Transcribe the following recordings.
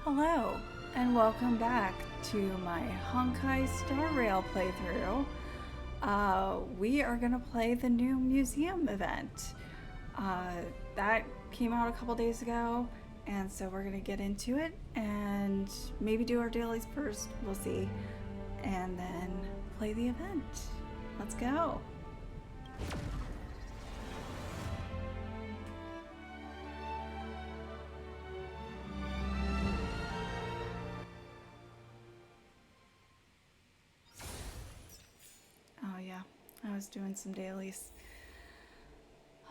Hello, and welcome back to my Honkai Star Rail playthrough. We are going to play the new museum event. That came out a couple days ago, and so we're going to get into it and maybe do our dailies first, we'll see, and then play the event. Let's go. Oh yeah, I was doing some dailies.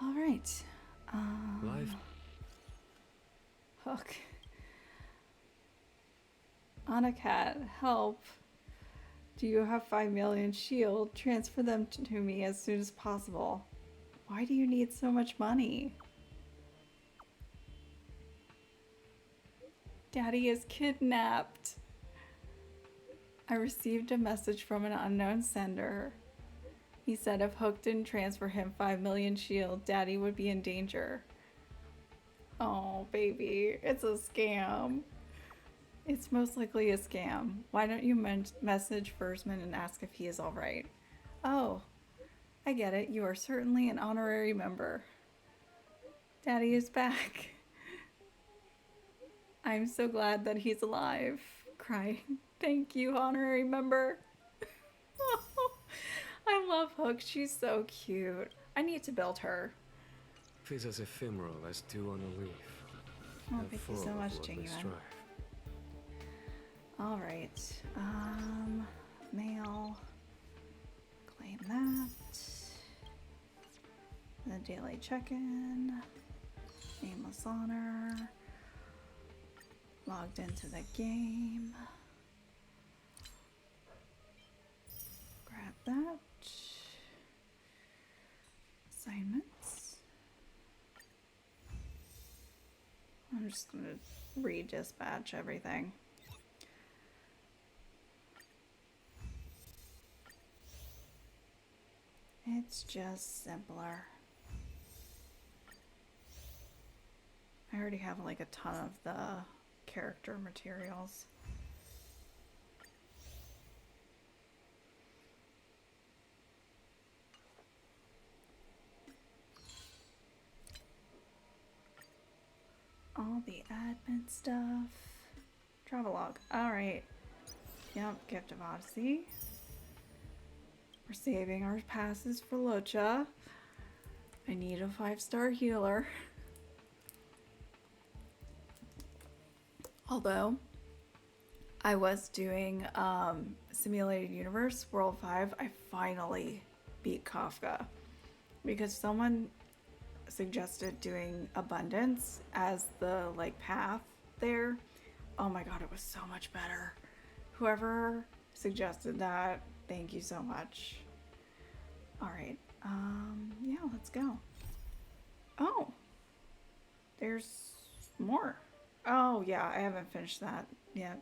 All right. Live? Hook. Anakat, help. Do you have 5 million shield? Transfer them to me as soon as possible. Why do you need so much money? Daddy is kidnapped. I received a message from an unknown sender. He said if Hook didn't transfer him 5 million shield, Daddy would be in danger. Oh, baby, it's a scam. It's most likely a scam. Why don't you message Versman and ask if he is alright? Oh, I get it. You are certainly an honorary member. Daddy is back. I'm so glad that he's alive. Crying. Thank you, honorary member. I love Hook. She's so cute. I need to build her. Feels as ephemeral as dew on a leaf. Oh, thank you so much, Jingyuan. All right. Mail. Claim that. The daily check-in. Nameless honor. Logged into the game. Grab that. Assignments. I'm just gonna redispatch everything. It's just simpler. I already have like a ton of the character materials. All the admin stuff. Travelogue. Alright. Yep, Gift of Odyssey. We're saving our passes for Locha. I need a 5-star healer. Although, I was doing Simulated Universe World 5, I finally beat Kafka. Because someone suggested doing Abundance as the path there. Oh my god, it was so much better. Whoever suggested that, thank you so much. Alright, yeah, let's go. Oh, there's more. Oh yeah, I haven't finished that yet.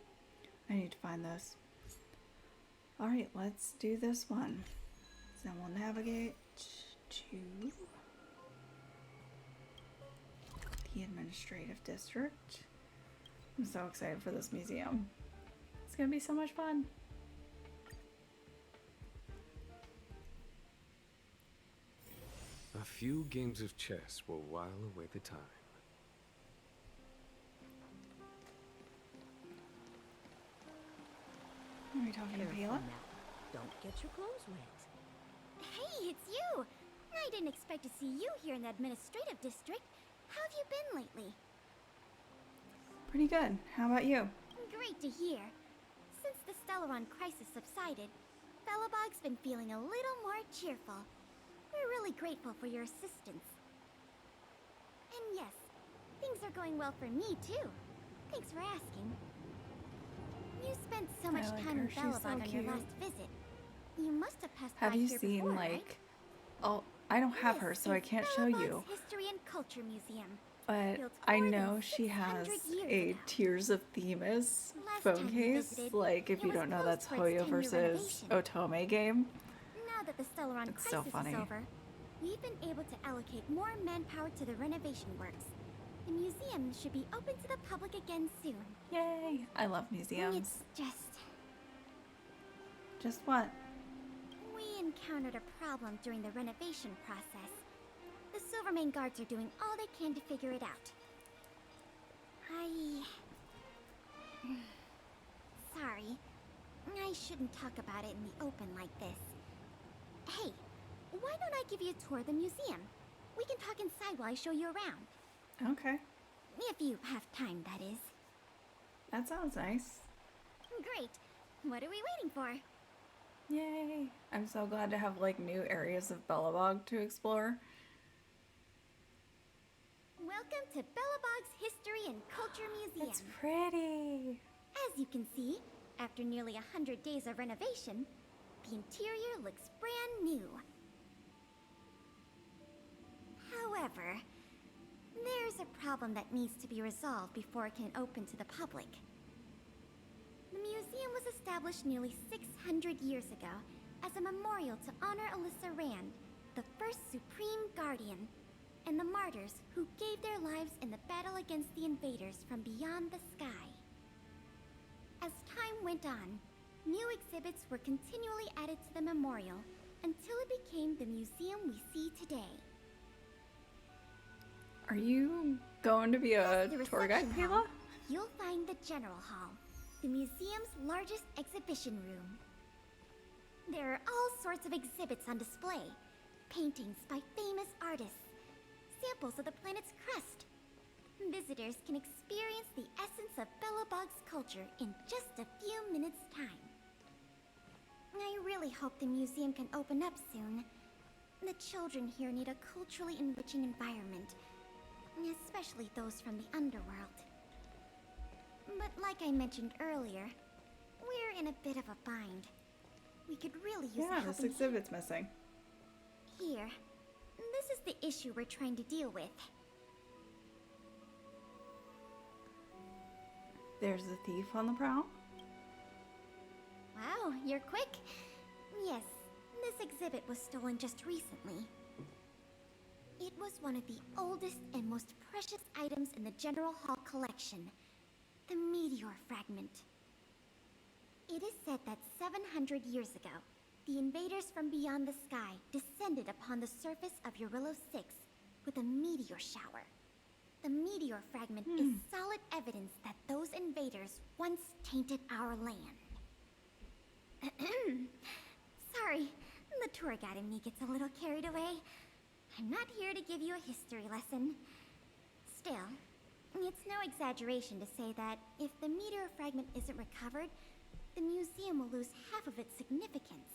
I need to find those. Alright, let's do this one. So then we'll navigate to the administrative district. I'm so excited for this museum. It's gonna be so much fun. A few games of chess will while away the time. Are we talking to Pela? Don't get your clothes wet. Hey, it's you! I didn't expect to see you here in the administrative district. How have you been lately? Pretty good. How about you? Great to hear. Since the Stellaron crisis subsided, Belobog's been feeling a little more cheerful. We're really grateful for your assistance. And yes, things are going well for me too. Thanks for asking. You spent so much time in Belobog on your last visit. You must have passed by here before, right? Oh, I don't have her, so I can't show you. History and Culture Museum. But I know she has a Tears of Themis phone case. Like, if you don't know, that's Hoyo versus Otome game. Now that the Stellaron crisis is over, we've been able to allocate more manpower to the renovation works. The museum should be open to the public again soon. Yay! I love museums. It's Just what? we encountered a problem during the renovation process. The Silvermane guards are doing all they can to figure it out. Sorry. I shouldn't talk about it in the open like this. Hey, why don't I give you a tour of the museum? We can talk inside while I show you around. Okay. If you have time, that is. That sounds nice. Great. What are we waiting for? Yay! I'm so glad to have like new areas of Bellabog to explore. Welcome to Bellabog's History and Culture Museum. It's pretty. As you can see, after nearly 100 days of renovation, the interior looks brand new. However, there's a problem that needs to be resolved before it can open to the public. The museum was established nearly 600 years ago as a memorial to honor Alyssa Rand, the first Supreme Guardian, and the martyrs who gave their lives in the battle against the invaders from beyond the sky. As time went on, new exhibits were continually added to the memorial until it became the museum we see today. Are you going to be a The tour guide, reception hall, Kayla? you'll find the General Hall, the museum's largest exhibition room. There are all sorts of exhibits on display. Paintings by famous artists, samples of the planet's crust. Visitors can experience the essence of Bellabog's culture in just a few minutes' time. I really hope the museum can open up soon. The children here need a culturally enriching environment, especially those from the underworld. But like I mentioned earlier, we're in a bit of a bind. We could really use a Yeah, this helping exhibit's missing. here. This is the issue we're trying to deal with. There's a thief on the prowl? Wow, you're quick. Yes, this exhibit was stolen just recently. It was one of the oldest and most precious items in the General Hall collection, the meteor fragment. It is said that 700 years ago, the invaders from beyond the sky descended upon the surface of Eurillo 6 with a meteor shower. The meteor fragment is solid evidence that those invaders once tainted our land. Sorry, the tour guide in me gets a little carried away. I'm not here to give you a history lesson. Still, it's no exaggeration to say that if the meteor fragment isn't recovered, the museum will lose half of its significance.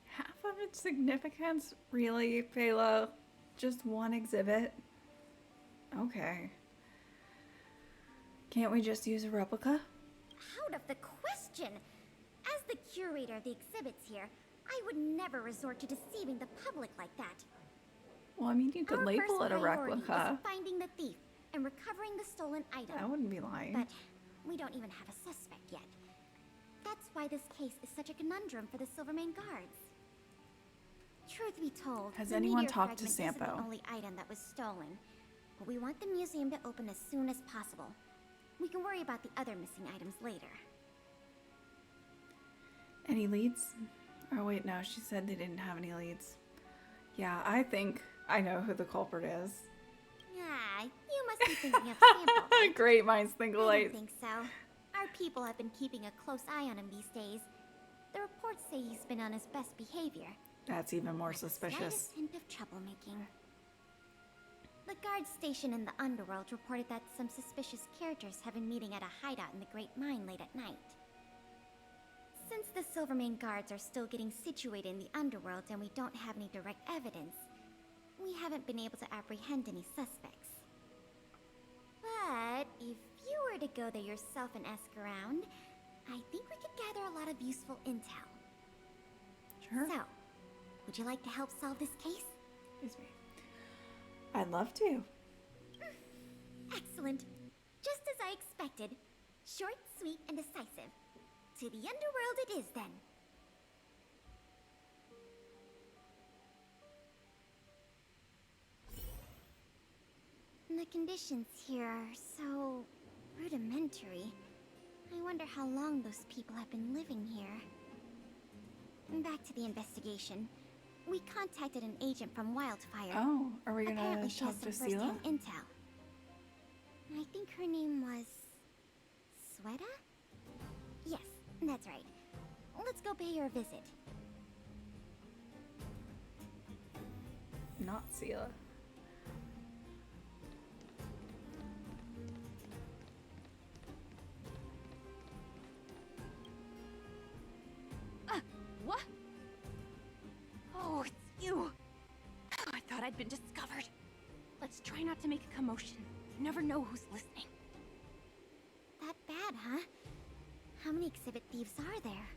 Half of its significance? Really, Pela? Just one exhibit? Okay. Can't we just use a replica? Out of the question! As the curator of the exhibits here, I would never resort to deceiving the public like that. Well, I mean, you could Our label first it a priority replica. is finding the thief and recovering the stolen item. I wouldn't be lying. But we don't even have a suspect yet. That's why this case is such a conundrum for the Silvermane guards. Truth be told, Has the anyone meteor talked to fragment isn't Sampo? the only item that was stolen, but we want the museum to open as soon as possible. We can worry about the other missing items later. Any leads? Oh, wait, no, she said they didn't have any leads. Yeah, I think I know who the culprit is. Ah, you must be thinking of Sampo, right? Great minds think I alike. don't think so. Our people have been keeping a close eye on him these days. The reports say he's been on his best behavior. That's even more Not the suspicious. slightest hint of troublemaking. The guards stationed in the underworld reported that some suspicious characters have been meeting at a hideout in the Great Mine late at night. Since the Silvermane guards are still getting situated in the underworld and we don't have any direct evidence, we haven't been able to apprehend any suspects. But if you were to go there yourself and ask around, I think we could gather a lot of useful intel. Sure. So, would you like to help solve this case? Excuse me. I'd love to. Excellent. Just as I expected. Short, sweet, and decisive. To the underworld it is, then. The conditions here are so rudimentary. I wonder how long those people have been living here. Back to the investigation. We contacted an agent from Wildfire. Oh, are we gonna Apparently she has talk some to Sela? first-hand intel. I think her name was... Sweta? Yes, that's right. Let's go pay her a visit. Not Sela. What? Oh, it's you. I thought I'd been discovered. Let's try not to make a commotion. You never know who's listening. That bad, huh? How many exhibit thieves are there?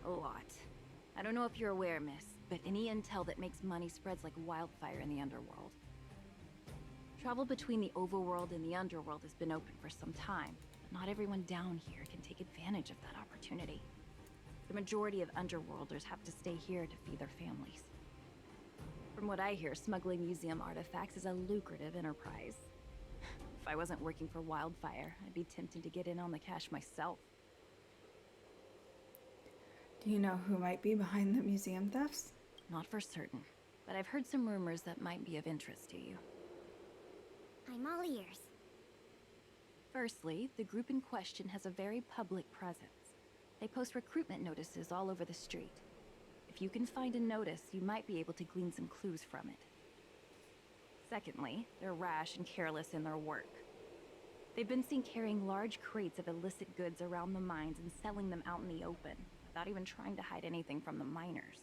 A lot. I don't know if you're aware, miss, but any intel that makes money spreads like wildfire in the underworld. Travel between the overworld and the underworld has been open for some time, but not everyone down here can take advantage of that opportunity. The majority of underworlders have to stay here to feed their families. From what I hear, smuggling museum artifacts is a lucrative enterprise. If I wasn't working for Wildfire, I'd be tempted to get in on the cash myself. Do you know who might be behind the museum thefts? Not for certain, but I've heard some rumors that might be of interest to you. I'm all ears. Firstly, the group in question has a very public presence. They post recruitment notices all over the street. If you can find a notice, you might be able to glean some clues from it. Secondly, they're rash and careless in their work. They've been seen carrying large crates of illicit goods around the mines and selling them out in the open, without even trying to hide anything from the miners.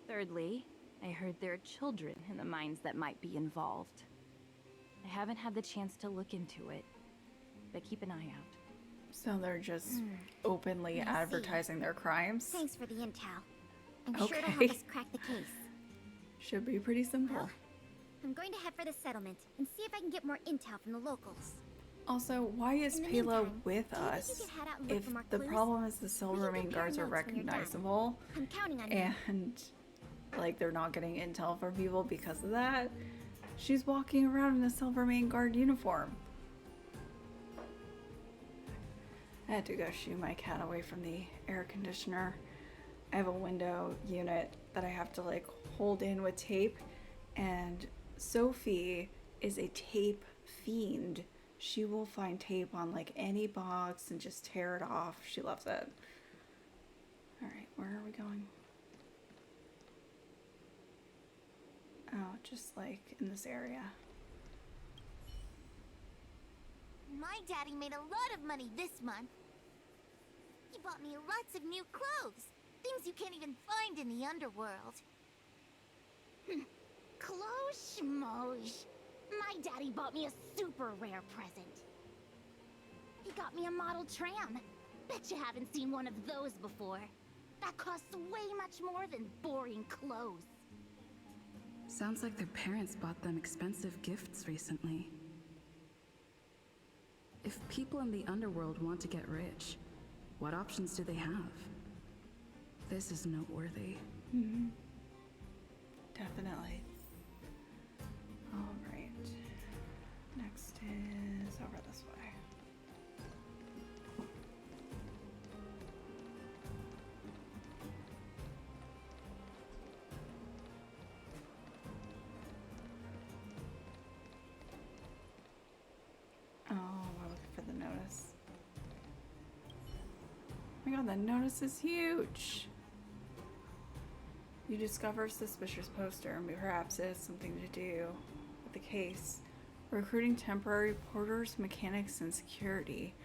Thirdly, I heard there are children in the mines that might be involved. I haven't had the chance to look into it, but keep an eye out. So they're just openly I see. advertising their crimes? Thanks for the intel. I'm sure it'll Okay. help us crack the case. Should be pretty simple. Well, I'm going to head for the settlement and see if I can get more intel from the locals. Also, why is In the Pela meantime, with do you think you us? could head out and look If for more the clues? problem is the Silver Main compare guards are notes when you're done. recognizable, I'm counting on you. and like they're not getting intel from people because of that, she's walking around in a Silver Main guard uniform. I had to go shoo my cat away from the air conditioner. I have a window unit that I have to like hold in with tape, and Sophie is a tape fiend. She will find tape on like any box and just tear it off. She loves it. All right, where are we going? Oh, just like in this area. My daddy made a lot of money this month. He bought me lots of new clothes. Things you can't even find in the underworld. Clothes schmoes. My daddy bought me a super rare present. He got me a model tram. Bet you haven't seen one of those before. That costs way much more than boring clothes. Sounds like their parents bought them expensive gifts recently. If people in the underworld want to get rich, what options do they have? This is noteworthy. Mm-hmm. Definitely. All right. Next is over this way. Oh, we're looking for the notice. Oh my god, the notice is huge. You discover a suspicious poster, and perhaps it has something to do with the case. Recruiting temporary porters, mechanics, and security.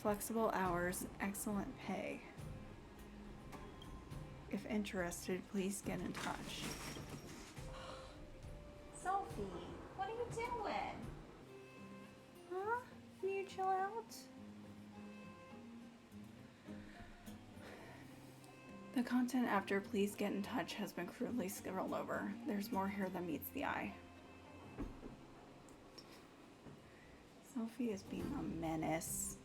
Flexible hours, excellent pay. If interested, please get in touch. Sophie, what are you doing? Huh? Can you chill out? The content after please get in touch has been crudely scrolled over. There's more here than meets the eye. Sophie is being a menace.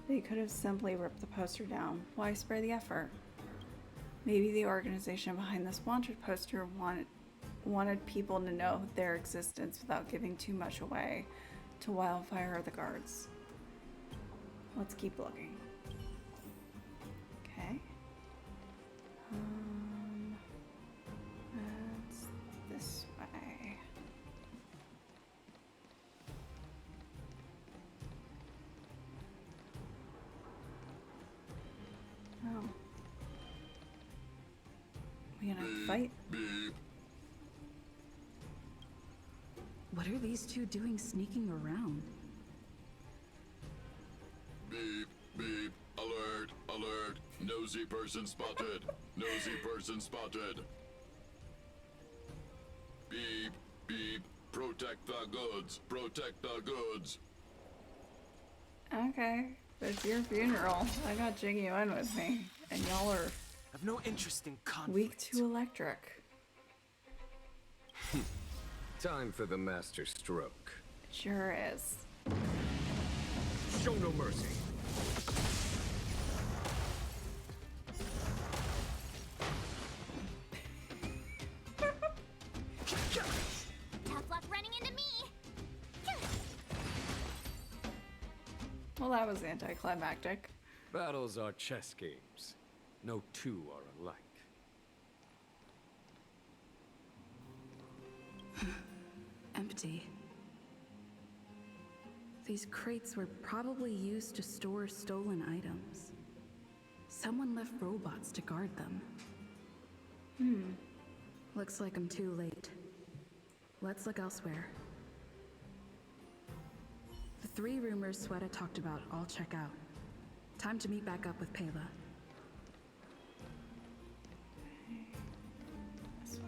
They could have simply ripped the poster down. Why spare the effort? Maybe the organization behind this wanted poster wanted people to know their existence without giving too much away to Wildfire or the guards. Let's keep looking. Okay. That's this way. Oh. We gonna have to fight? What are these two doing sneaking around? Beep, beep, alert, alert, nosy person spotted, nosy person spotted. Beep, beep, protect the goods, protect the goods. Okay, it's your funeral. I got Jiggy in with me, and y'all are I've no interest in conflict. weak to electric. Time for the master stroke. It sure is. Show no mercy. Tough luck running into me! Well, that was anticlimactic. Battles are chess games. No two are alike. Empty. These crates were probably used to store stolen items. Someone left robots to guard them. Looks like I'm too late. Let's look elsewhere. The 3 rumors Sweta talked about all check out. Time to meet back up with Pela. This way.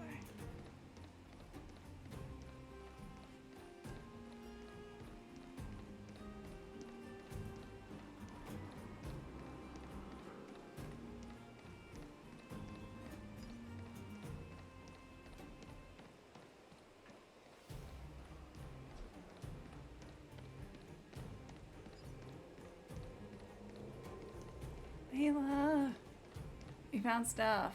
Ayla, we found stuff.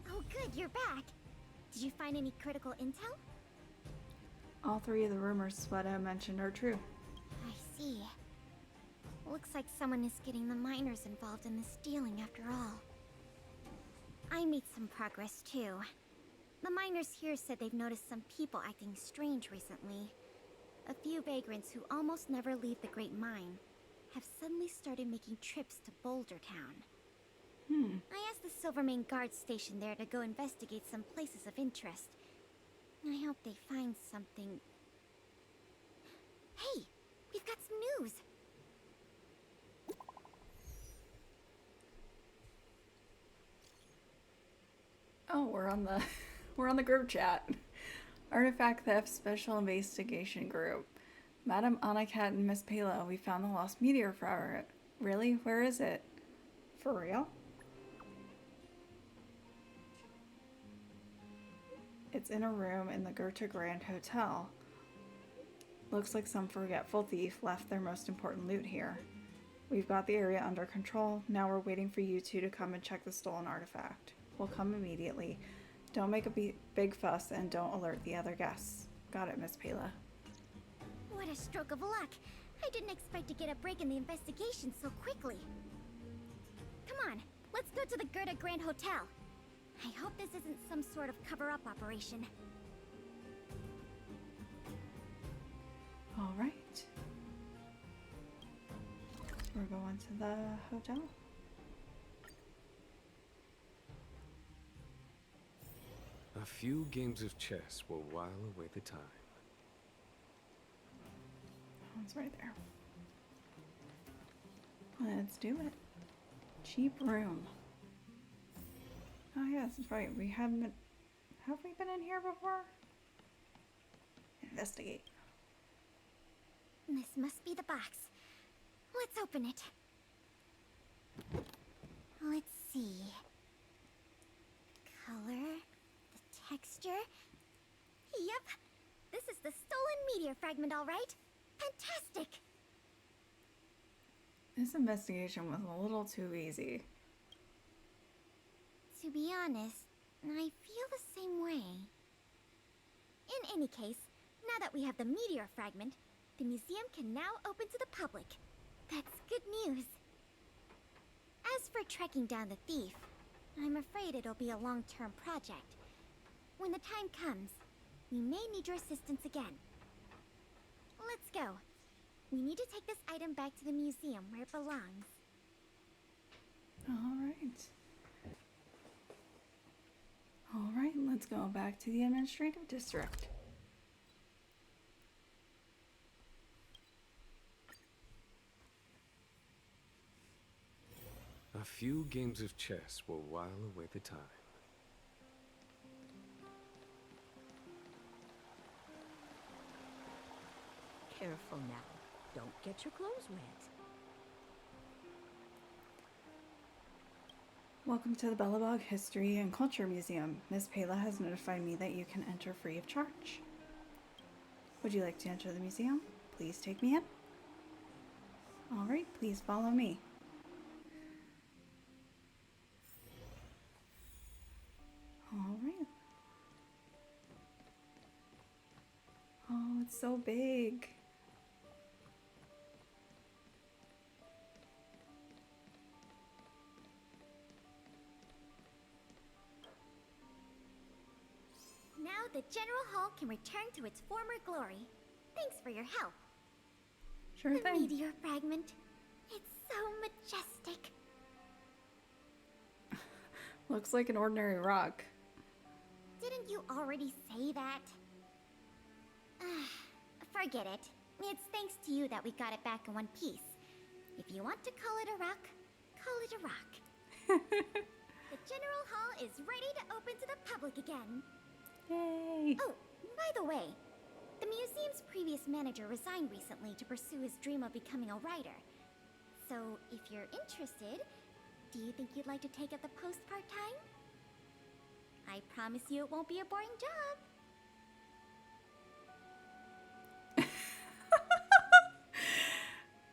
Oh good, you're back. Did you find any critical intel? All 3 of the rumors Sweta mentioned are true. I see. Looks like someone is getting the miners involved in the stealing after all. I made some progress too. The miners here said they've noticed some people acting strange recently. A few vagrants who almost never leave the Great Mine have suddenly started making trips to Boulder Town. I asked the Silvermane guard station there to go investigate some places of interest. I hope they find something. Hey, we've got some news. Oh, we're on the group chat. Artifact Theft Special Investigation Group. Madam Anakat and Miss Pela, we found the lost meteor fragment. Really? Where is it? For real? It's in a room in the Goethe Grand Hotel. Looks like some forgetful thief left their most important loot here. We've got the area under control. Now we're waiting for you two to come and check the stolen artifact. We'll come immediately. Don't make a big fuss and don't alert the other guests. Got it, Miss Pela. What a stroke of luck. I didn't expect to get a break in the investigation so quickly. Come on, let's go to the Goethe Grand Hotel. I hope this isn't some sort of cover-up operation. All right. We're going to the hotel. A few games of chess will while away the time. Oh, it's right there. Let's do it. Cheap room. Oh yes, that's right. We haven't been... Have we been in here before? Investigate. This must be the box. Let's open it. Let's see. Color, the texture. Yep, this is the stolen meteor fragment, all right. Fantastic. This investigation was a little too easy. To be honest, I feel the same way. In any case, now that we have the meteor fragment, the museum can now open to the public. That's good news. As for tracking down the thief, I'm afraid it'll be a long-term project. When the time comes, we may need your assistance again. Let's go. We need to take this item back to the museum where it belongs. Alright, let's go back to the administrative district. A few games of chess will while away the time. Careful now. Don't get your clothes wet. Welcome to the Belobog History and Culture Museum. Miss Pela has notified me that you can enter free of charge. Would you like to enter the museum? Please take me in. Alright, please follow me. Alright. Oh, it's so big. Now the General Hall can return to its former glory. Thanks for your help. Sure The thing. meteor fragment. It's so majestic. Looks like an ordinary rock. Didn't you already say that? Forget it. It's thanks to you that we got it back in one piece. If you want to call it a rock, call it a rock. The General Hall is ready to open to the public again. Yay! Oh, by the way, the museum's previous manager resigned recently to pursue his dream of becoming a writer. So, if you're interested, do you think you'd like to take up the post part-time? I promise you it won't be a boring job.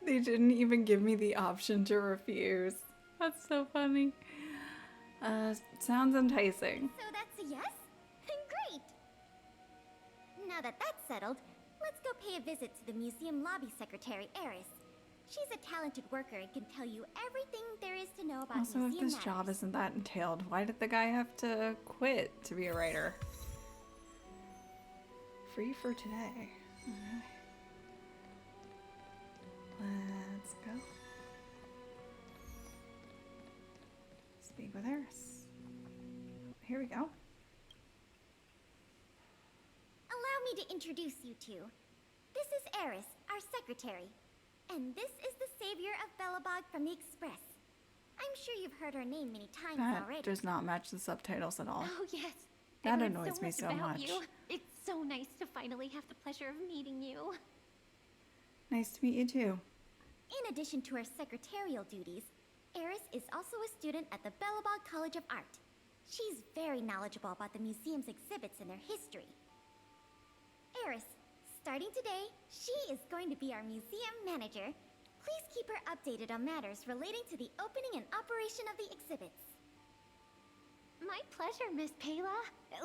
They didn't even give me the option to refuse. That's so funny. Sounds enticing. So that's a yes? Great! Now that that's settled, let's go pay a visit to the museum lobby secretary, Eris. She's a talented worker and can tell you everything there is to know about Also, if museum this matters. job isn't that entailed, why did the guy have to quit to be a writer? Free for today. Alright. Let's go. Speak with Eris. Here we go. Allow me to introduce you two. This is Eris, our secretary. And this is the savior of Belobog from the Express. I'm sure you've heard her name many times That already. does not match the subtitles at all. Oh, yes. That I've heard annoys me so about much. You. It's so nice to finally have the pleasure of meeting you. Nice to meet you too. In addition to her secretarial duties, Eris is also a student at the Belobog College of Art. She's very knowledgeable about the museum's exhibits and their history. Eris, starting today, she is going to be our museum manager. Please keep her updated on matters relating to the opening and operation of the exhibits. My pleasure, Miss Pela.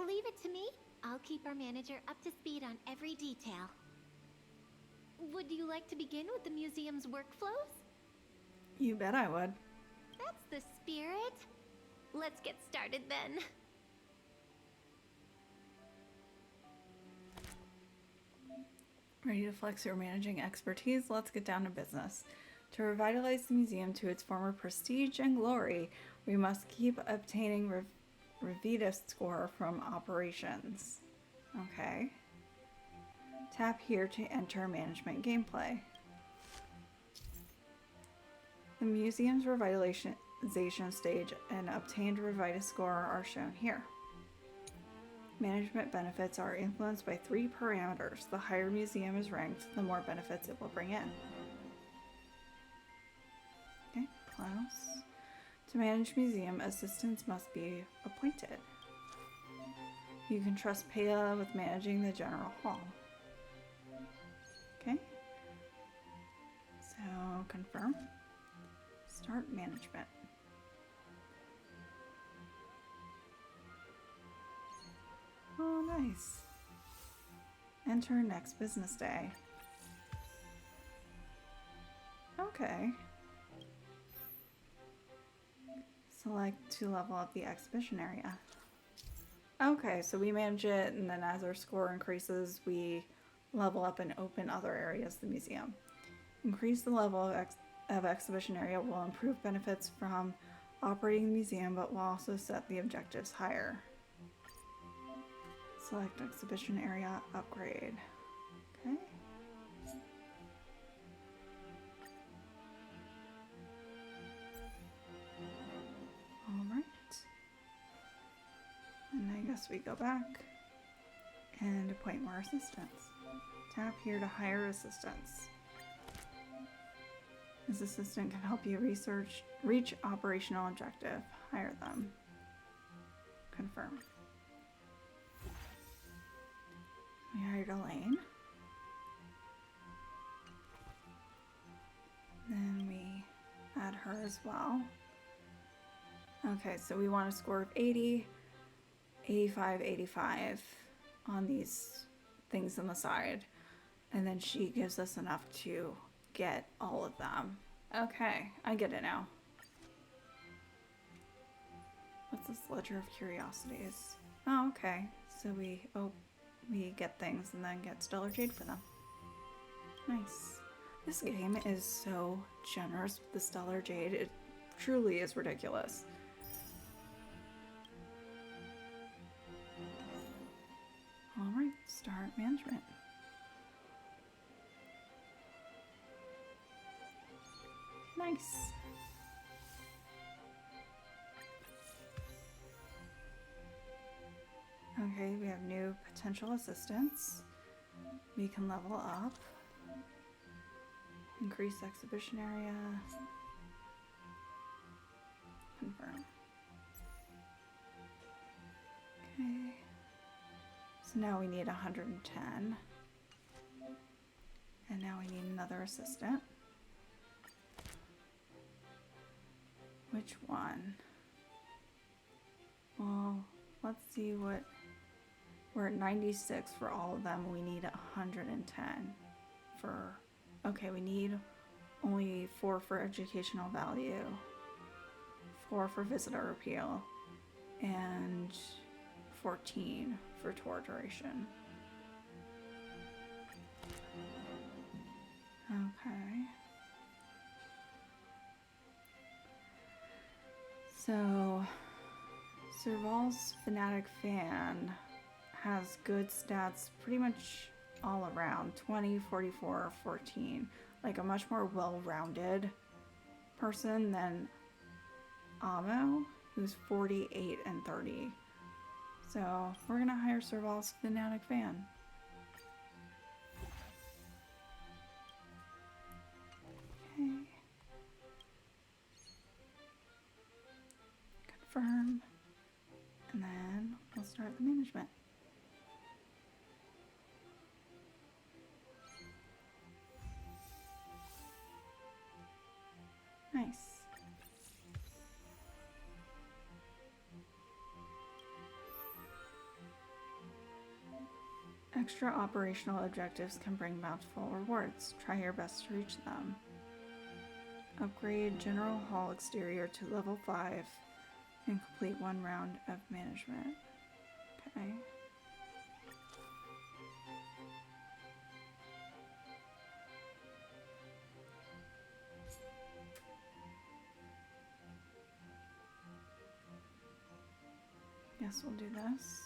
Leave it to me. I'll keep our manager up to speed on every detail. Would you like to begin with the museum's workflows? You bet I would. That's the spirit. Let's get started then. Ready to flex your managing expertise? Let's get down to business. To revitalize the museum to its former prestige and glory, we must keep obtaining Revita score from operations. Okay. Tap here to enter management gameplay. The museum's revitalization stage and obtained Revita score are shown here. Management benefits are influenced by 3 parameters. The higher museum is ranked, the more benefits it will bring in. Okay, Klaus. To manage museum, assistants must be appointed. You can trust Pela with managing the general hall. Okay. So, confirm. Start management. Oh, nice. Enter next business day. Okay. Select to level up the exhibition area. Okay, so we manage it, and then as our score increases, we level up and open other areas of the museum. Increase the level of exhibition area will improve benefits from operating the museum, but will also set the objectives higher. Select exhibition area upgrade. Okay. Alright. And I guess we go back and appoint more assistants. Tap here to hire assistants. This assistant can help you reach operational objective. Hire them. Confirm. We hired Elaine. Then we add her as well. Okay, so we want a score of 80, 85, 85 on these things on the side. And then she gives us enough to get all of them. Okay, I get it now. What's this ledger of curiosities? Oh, okay. So we get things and then get stellar jade for them. Nice. This game is so generous with the stellar jade. It truly is ridiculous. Alright, start management. Nice. Okay, we have new potential assistants. We can level up. Increase exhibition area. Confirm. Okay. So now we need 110. And now we need another assistant. Which one? Well, let's see what... We're at 96 for all of them. We need 110 for... Okay, we need only 4 for educational value, 4 for visitor appeal, and 14 for tour duration. Okay. So, Serval's Fanatic Fan has good stats pretty much all around. 20, 44, 14. Like a much more well-rounded person than Amo, who's 48 and 30. So we're gonna hire Serval's Fanatic Fan. Okay. Confirm. And then we'll start the management. Nice. Extra operational objectives can bring bountiful rewards. Try your best to reach them. Upgrade General Hall exterior to level 5 and complete 1 round of management. Okay. Guess we'll do this.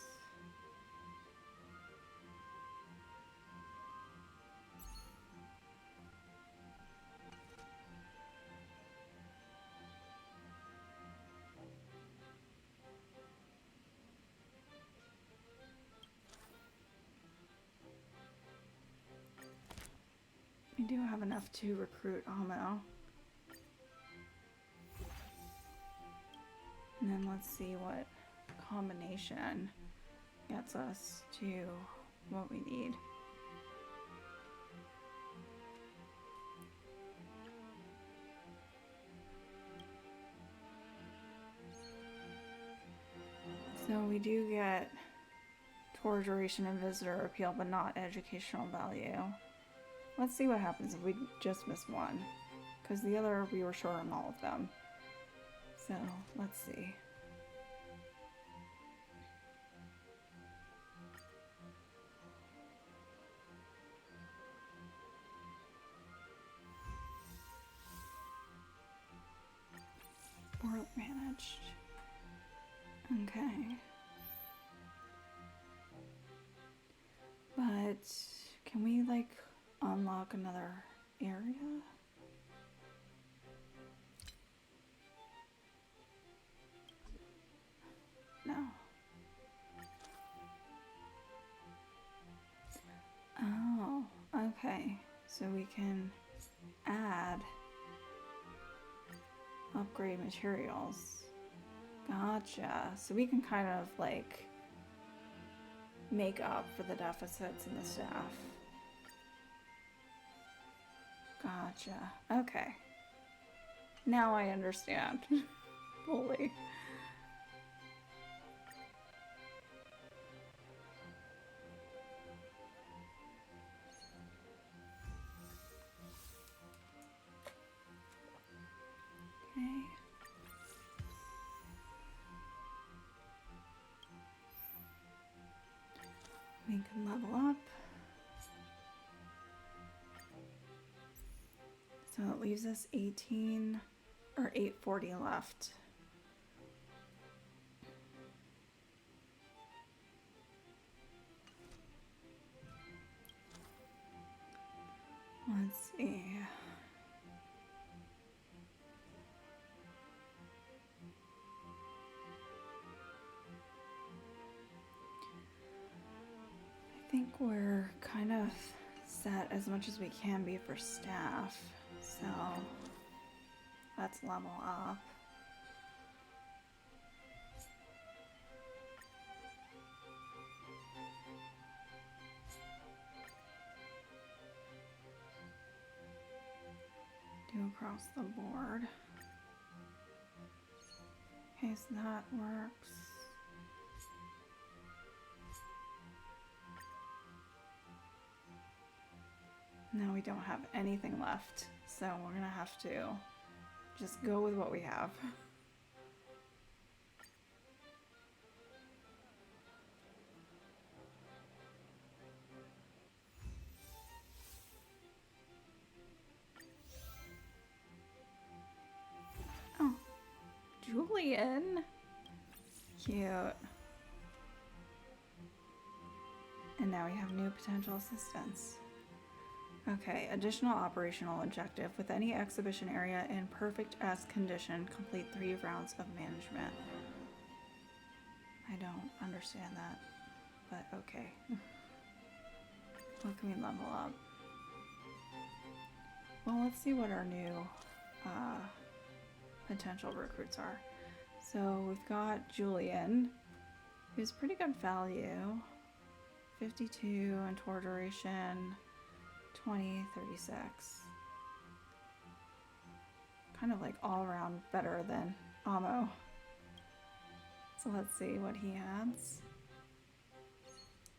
We do have enough to recruit Amo. And then let's see what combination gets us to what we need. So we do get tour duration and visitor appeal, but not educational value. Let's see what happens if we just miss one. Because the other, we were short on all of them. So, let's see. World managed. Okay. But can we like unlock another area? No. Oh, okay. So we can add upgrade materials. Gotcha. So we can kind of like make up for the deficits in the staff. Gotcha. Okay. Now I understand fully. Okay. We can level up. So it leaves us 18 or 840 left. Let's see. I think we're kind of set as much as we can be for staff. So let's level up. Do across the board. Okay, so that works. Now we don't have anything left, so we're gonna have to just go with what we have. Oh, Julian. Cute. And now we have new potential assistants. Okay, additional operational objective. With any exhibition area in perfect S condition, complete 3 rounds of management. I don't understand that, but okay. What can we level up? Well, let's see what our new potential recruits are. So we've got Julian, who's pretty good value. 52 and tour duration. 20, 36. Kind of like all around better than Amo. So let's see what he adds.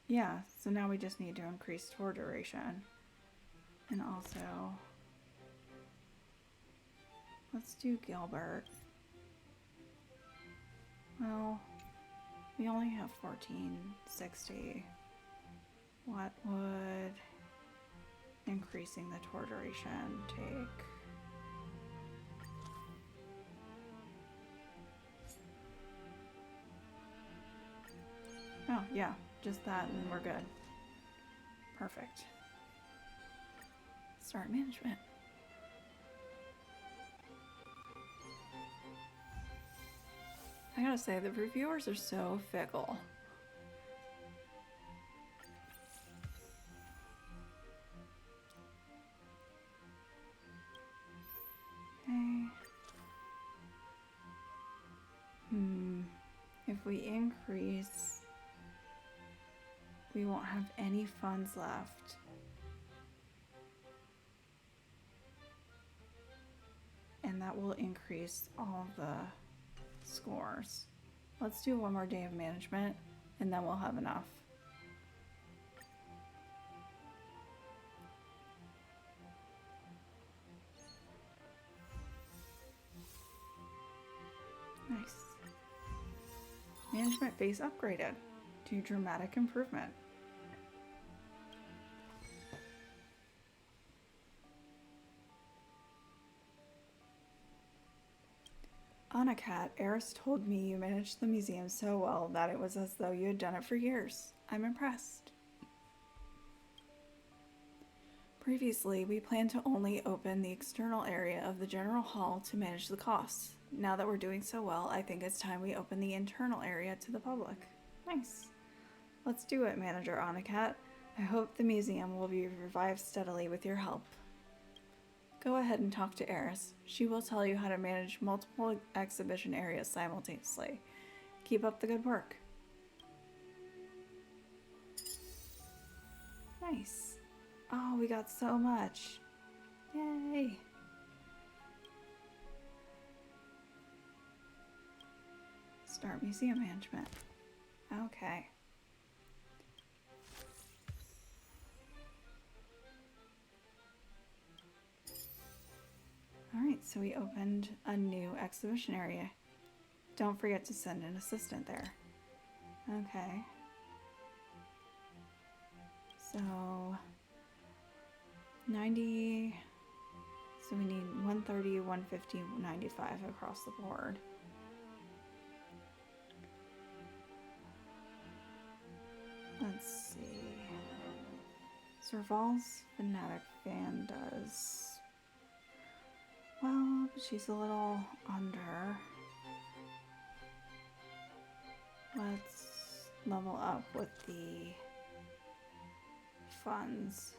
Yeah, so now we just need to increase tour duration. And also, let's do Gilbert. Well, we only have 1460. What would increasing the tour duration take? Oh, yeah, just that and we're good. Perfect. Start management. I gotta say, the reviewers are so fickle. If we increase, we won't have any funds left. And that will increase all of the scores. Let's do one more day of management and then we'll have enough. Management base upgraded to dramatic improvement. Anakat, Eris told me you managed the museum so well that it was as though you had done it for years. I'm impressed. Previously, we planned to only open the external area of the general hall to manage the costs. Now that we're doing so well, I think it's time we open the internal area to the public. Nice. Let's do it, Manager Anakat. I hope the museum will be revived steadily with your help. Go ahead and talk to Eris. She will tell you how to manage multiple exhibition areas simultaneously. Keep up the good work. Nice. Oh, we got so much. Yay. Start museum management. Okay. Alright, so we opened a new exhibition area. Don't forget to send an assistant there. Okay. So 90, so we need 130, 150, 95 across the board. Let's see. Serval's fanatic fan does well, but she's a little under. Let's level up with the funds.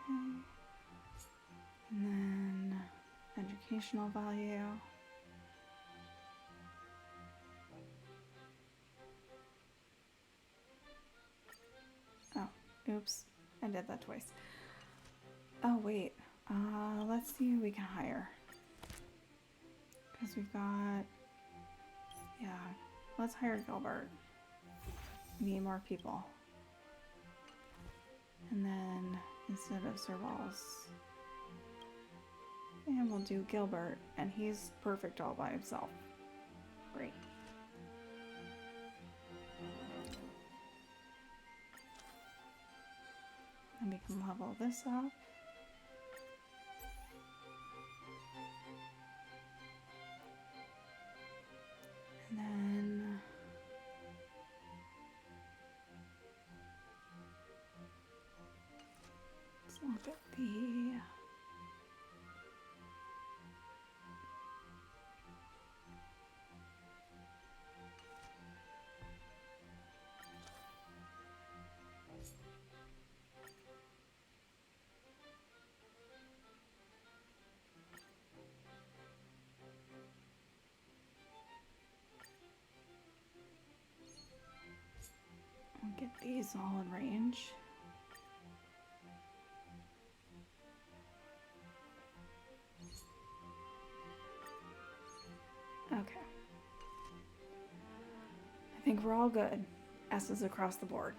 Okay. And then educational value. Oh, oops. I did that twice. Oh, wait. Let's see who we can hire. Because we've got... Yeah. Let's hire Gilbert. We need more people. And then, instead of Serval's... And we'll do Gilbert. And he's perfect all by himself. Great. And we can level this up. And then let's look at the I'll get these all in range. Okay. I think we're all good. S's across the board.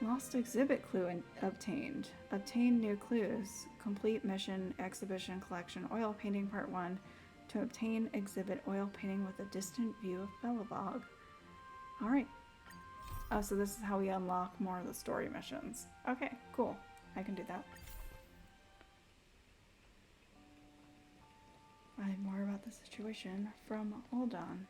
Lost exhibit clue obtained. Obtain new clues. Complete mission, exhibition, collection, oil painting part 1 to obtain exhibit oil painting with a distant view of Belobog. Alright. Oh, so this is how we unlock more of the story missions. Okay, cool. I can do that. Find more about the situation from Uldon.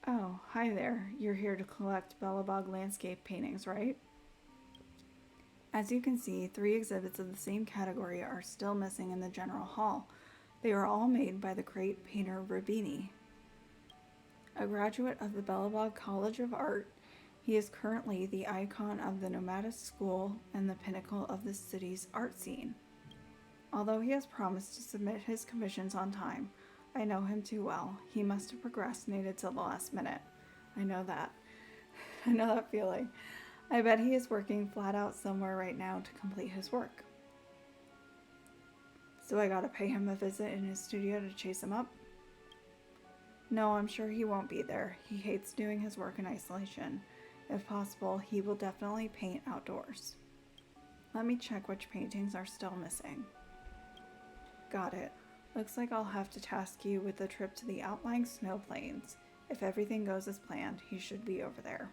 Oh, hi there. You're here to collect Belobog landscape paintings, right? As you can see, 3 exhibits of the same category are still missing in the general hall. They were all made by the great painter Rubini. A graduate of the Belobog College of Art, he is currently the icon of the Nomadist School and the pinnacle of the city's art scene. Although he has promised to submit his commissions on time, I know him too well. He must have procrastinated till the last minute. I know that. I know that feeling. I bet he is working flat out somewhere right now to complete his work. So I gotta pay him a visit in his studio to chase him up? No, I'm sure he won't be there. He hates doing his work in isolation. If possible, he will definitely paint outdoors. Let me check which paintings are still missing. Got it. Looks like I'll have to task you with a trip to the outlying snow plains. If everything goes as planned, he should be over there.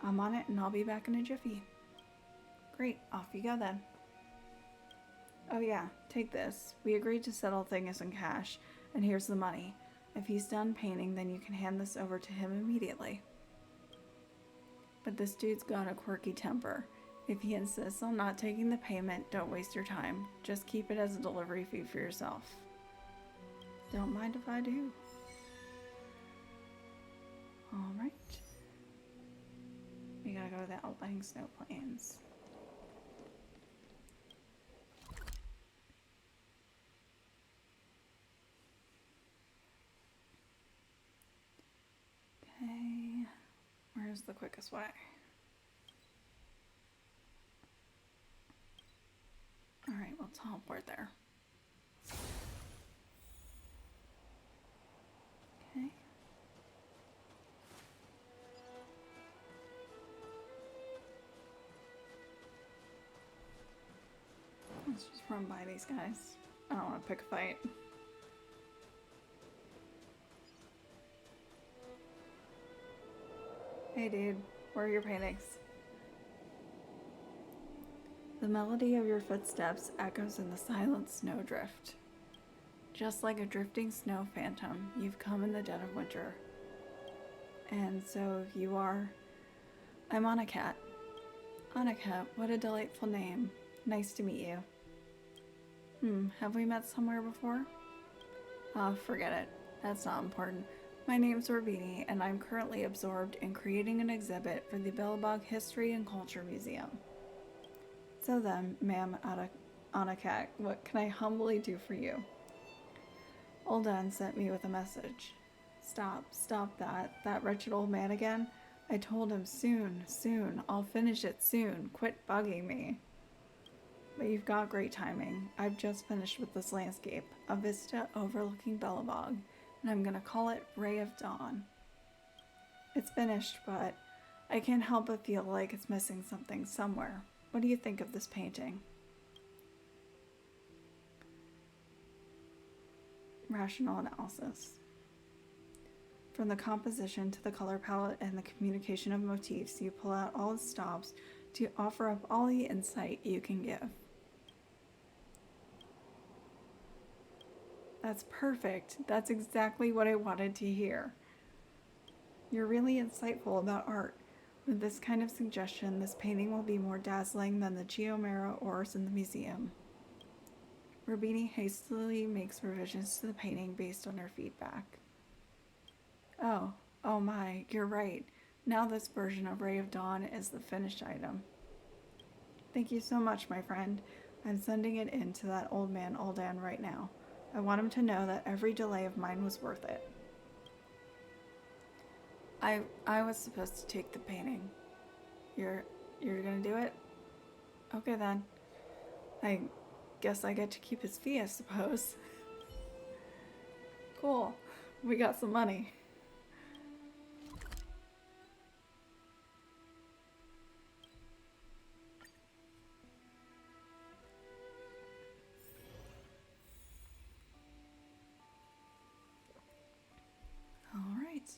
I'm on it and I'll be back in a jiffy. Great, off you go then. Oh yeah, take this. We agreed to settle things in cash, and here's the money. If he's done painting, then you can hand this over to him immediately. But this dude's got a quirky temper. If he insists on not taking the payment, don't waste your time. Just keep it as a delivery fee for yourself. Don't mind if I do. Alright. We gotta go to the outlying snow plains. Okay. Where's the quickest way? Alright, we'll teleport there. Okay. Let's just run by these guys. I don't want to pick a fight. Hey dude, where are your paintings? The melody of your footsteps echoes in the silent snowdrift. Just like a drifting snow phantom, you've come in the dead of winter. And so you are... I'm Anakat. Anakat, what a delightful name. Nice to meet you. Have we met somewhere before? Forget it. That's not important. My name's Orbini, and I'm currently absorbed in creating an exhibit for the Belobog History and Culture Museum. So then, ma'am Anakat, what can I humbly do for you? Uldan sent me with a message. Stop that. That wretched old man again? I told him soon. I'll finish it soon. Quit bugging me. But you've got great timing. I've just finished with this landscape, a vista overlooking Belobog, and I'm gonna call it Ray of Dawn. It's finished, but I can't help but feel like it's missing something somewhere. What do you think of this painting? Rational analysis. From the composition to the color palette and the communication of motifs, you pull out all the stops to offer up all the insight you can give. That's perfect. That's exactly what I wanted to hear. You're really insightful about art. With this kind of suggestion, this painting will be more dazzling than the Geomera ores in the museum. Rubini hastily makes revisions to the painting based on her feedback. Oh my, you're right. Now this version of Ray of Dawn is the finished item. Thank you so much, my friend. I'm sending it in to that old man Uldan right now. I want him to know that every delay of mine was worth it. I was supposed to take the painting. You're gonna do it? Okay then. I guess I get to keep his fee, I suppose. Cool. We got some money. Alright.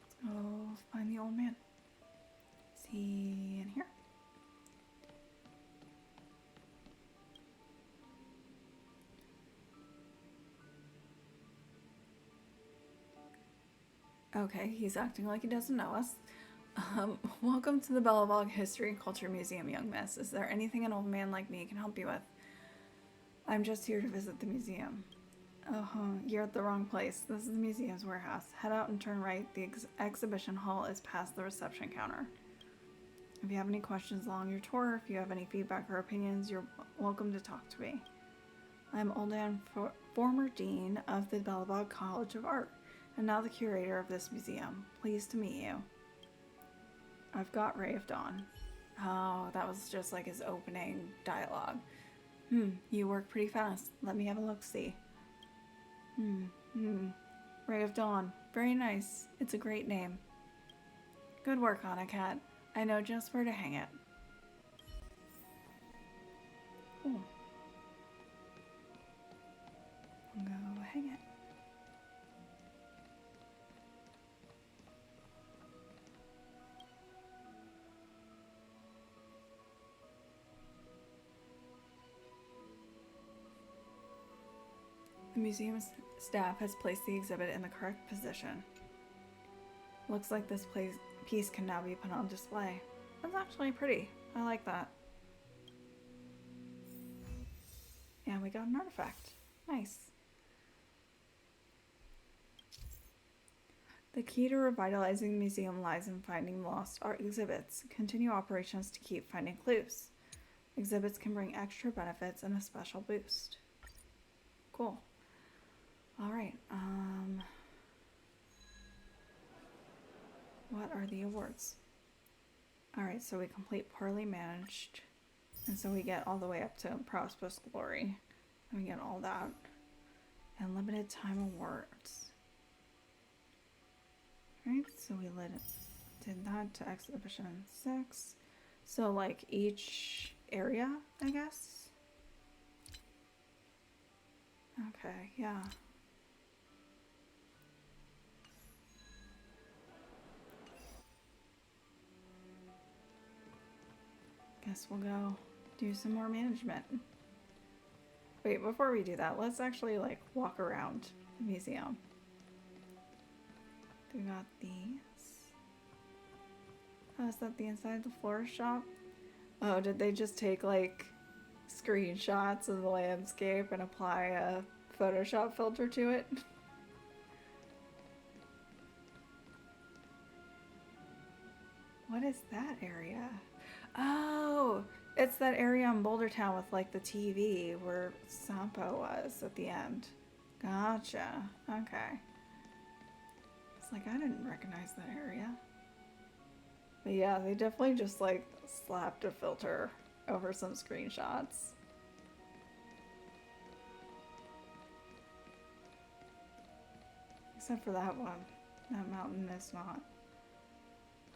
Let's go find the old man. Is he in here? Okay, he's acting like he doesn't know us. Welcome to the Belobog History and Culture Museum, young miss. Is there anything an old man like me can help you with? I'm just here to visit the museum. You're at the wrong place. This is the museum's warehouse. Head out and turn right. The exhibition hall is past the reception counter. If you have any questions along your tour, if you have any feedback or opinions, you're welcome to talk to me. I'm Uldan, former dean of the Belobog College of Art, and now the curator of this museum. Pleased to meet you. I've got Ray of Dawn. Oh, that was just like his opening dialogue. You work pretty fast. Let me have a look-see. Ray of Dawn. Very nice. It's a great name. Good work, HONKAI. I know just where to hang it. Cool. I'll go hang it. The museum staff has placed the exhibit in the correct position. Looks like this piece can now be put on display. That's actually pretty. I like that. And we got an artifact. Nice. The key to revitalizing the museum lies in finding lost art exhibits. Continue operations to keep finding clues. Exhibits can bring extra benefits and a special boost. Cool. Alright, what are the awards? Alright, so we complete Poorly Managed, and so we get all the way up to Prosperous Glory, and we get all that, and Limited Time Awards. Right, so we did that to Exhibition 6, so like each area, I guess? Okay, yeah. Guess we'll go do some more management. Wait, before we do that, let's actually like walk around the museum. We got these. Oh, is that the inside of the florist shop? Oh, did they just take like screenshots of the landscape and apply a Photoshop filter to it? What is that area? Oh, it's that area in Boulder Town with like the TV where Sampo was at the end. Gotcha. Okay. It's like I didn't recognize that area. But yeah, they definitely just like slapped a filter over some screenshots. Except for that one. That mountain is not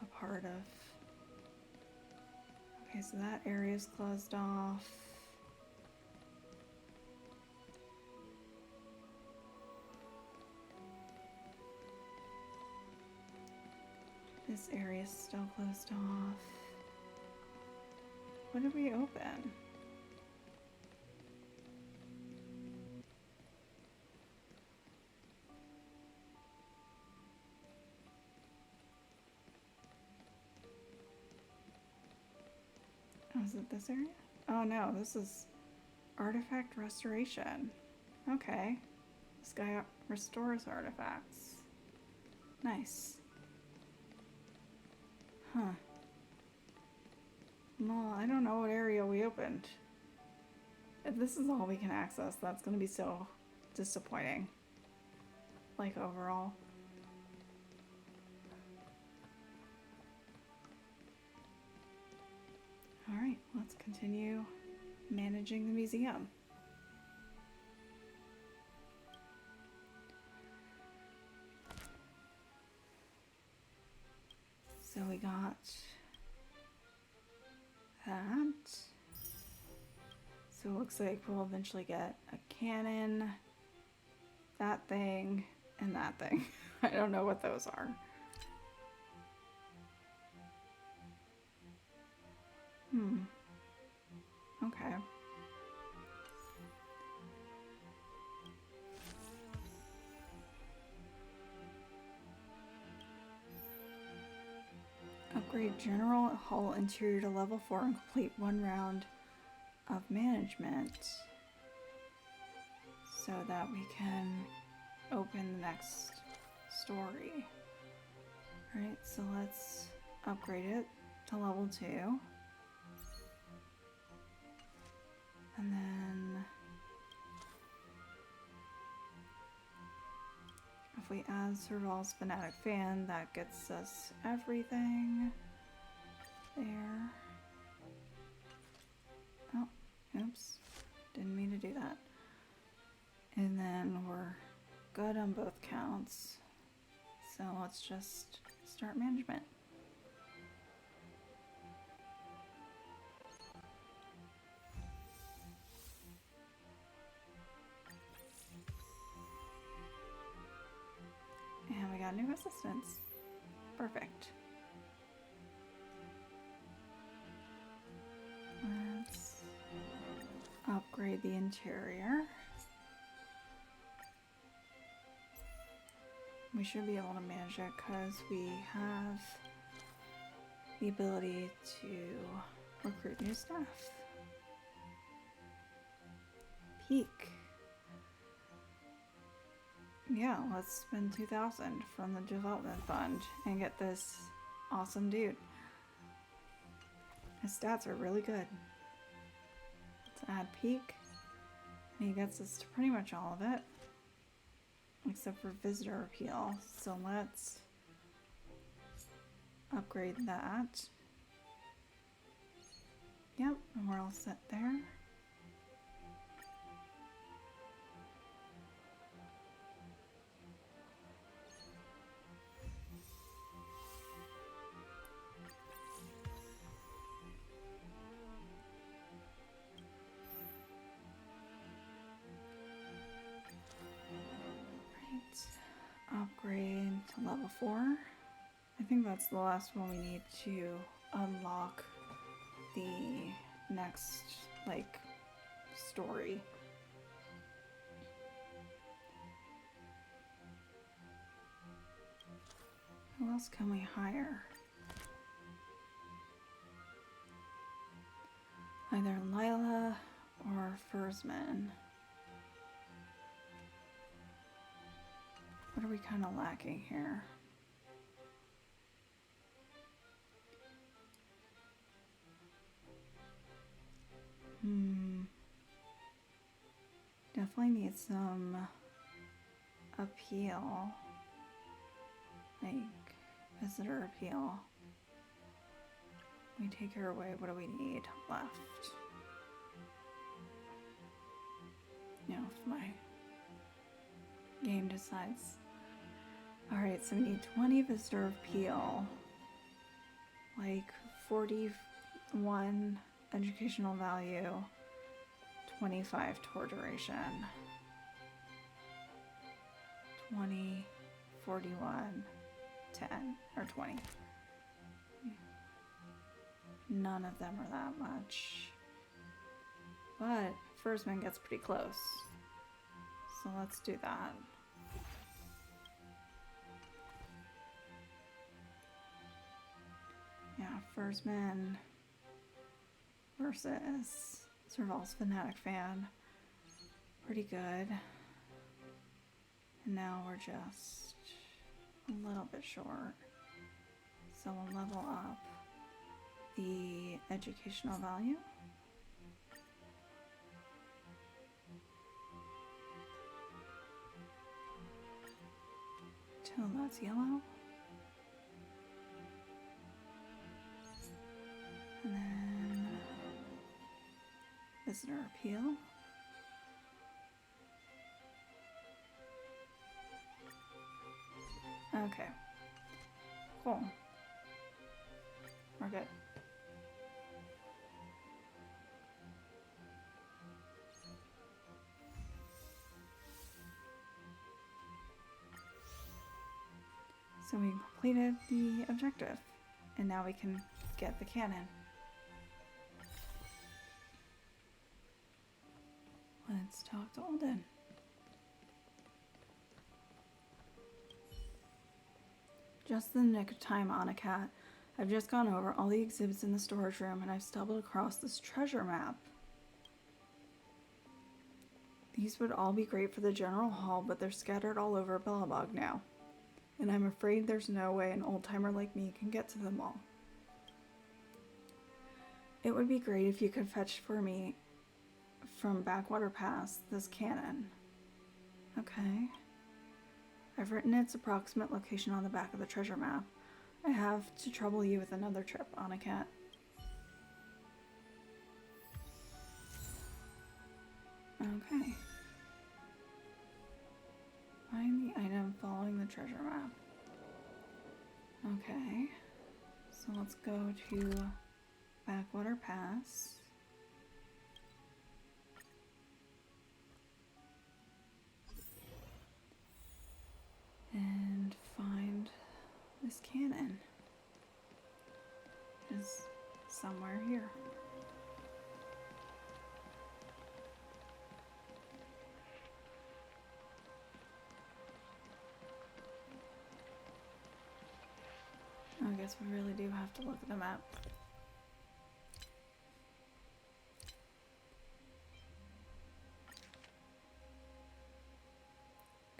a part of... Okay, so that area's closed off. This area's still closed off. What did we open? Oh, is it this area? Oh no, this is artifact restoration. Okay. This guy restores artifacts. Nice. Huh. Well, I don't know what area we opened. If this is all we can access, that's gonna be so disappointing. Like, overall. Alright, let's continue managing the museum. So we got that. So it looks like we'll eventually get a cannon, that thing, and that thing. I don't know what those are. Okay. Upgrade general hull interior to level 4 and complete 1 round of management so that we can open the next story. Alright, so let's upgrade it to level 2. And then if we add Serval's Fanatic Fan, that gets us everything. There. Oh, oops. Didn't mean to do that. And then we're good on both counts. So let's just start management. And we got new assistants. Perfect. Let's upgrade the interior. We should be able to manage it because we have the ability to recruit new staff. Peak. Yeah, let's spend 2,000 from the development fund and get this awesome dude. His stats are really good. Let's add Peak. And he gets us to pretty much all of it. Except for Visitor Appeal. So let's upgrade that. Yep, and we're all set there. Upgrade to level 4. I think that's the last one we need to unlock the next, like, story. Who else can we hire? Either Lila or Fursman. What are we kind of lacking here? Definitely need some appeal. Like visitor appeal. We take her away. What do we need left? You know, if my game decides. Alright, so we need 20 visitor appeal. Like 41 educational value. 25 tour duration. 20, 41, 10, or 20. None of them are that much. But Fursman gets pretty close. So let's do that. Yeah, Fursman versus Serval's Fanatic Fan. Pretty good. And now we're just a little bit short. So we'll level up the educational value. Till that's yellow. And then visitor appeal. Okay. Cool. We're good. So we completed the objective, and now we can get the cannon. Let's talk to Alden. Just in the nick of time, Anakat. I've just gone over all the exhibits in the storage room and I've stumbled across this treasure map. These would all be great for the general hall, but they're scattered all over Belobog now. And I'm afraid there's no way an old-timer like me can get to them all. It would be great if you could fetch for me from Backwater Pass this cannon. Okay. I've written its approximate location on the back of the treasure map. I have to trouble you with another trip on a cat. Okay. Find the item following the treasure map. Okay. So let's go to Backwater Pass. And find this cannon. Is somewhere here. I guess we really do have to look at the map.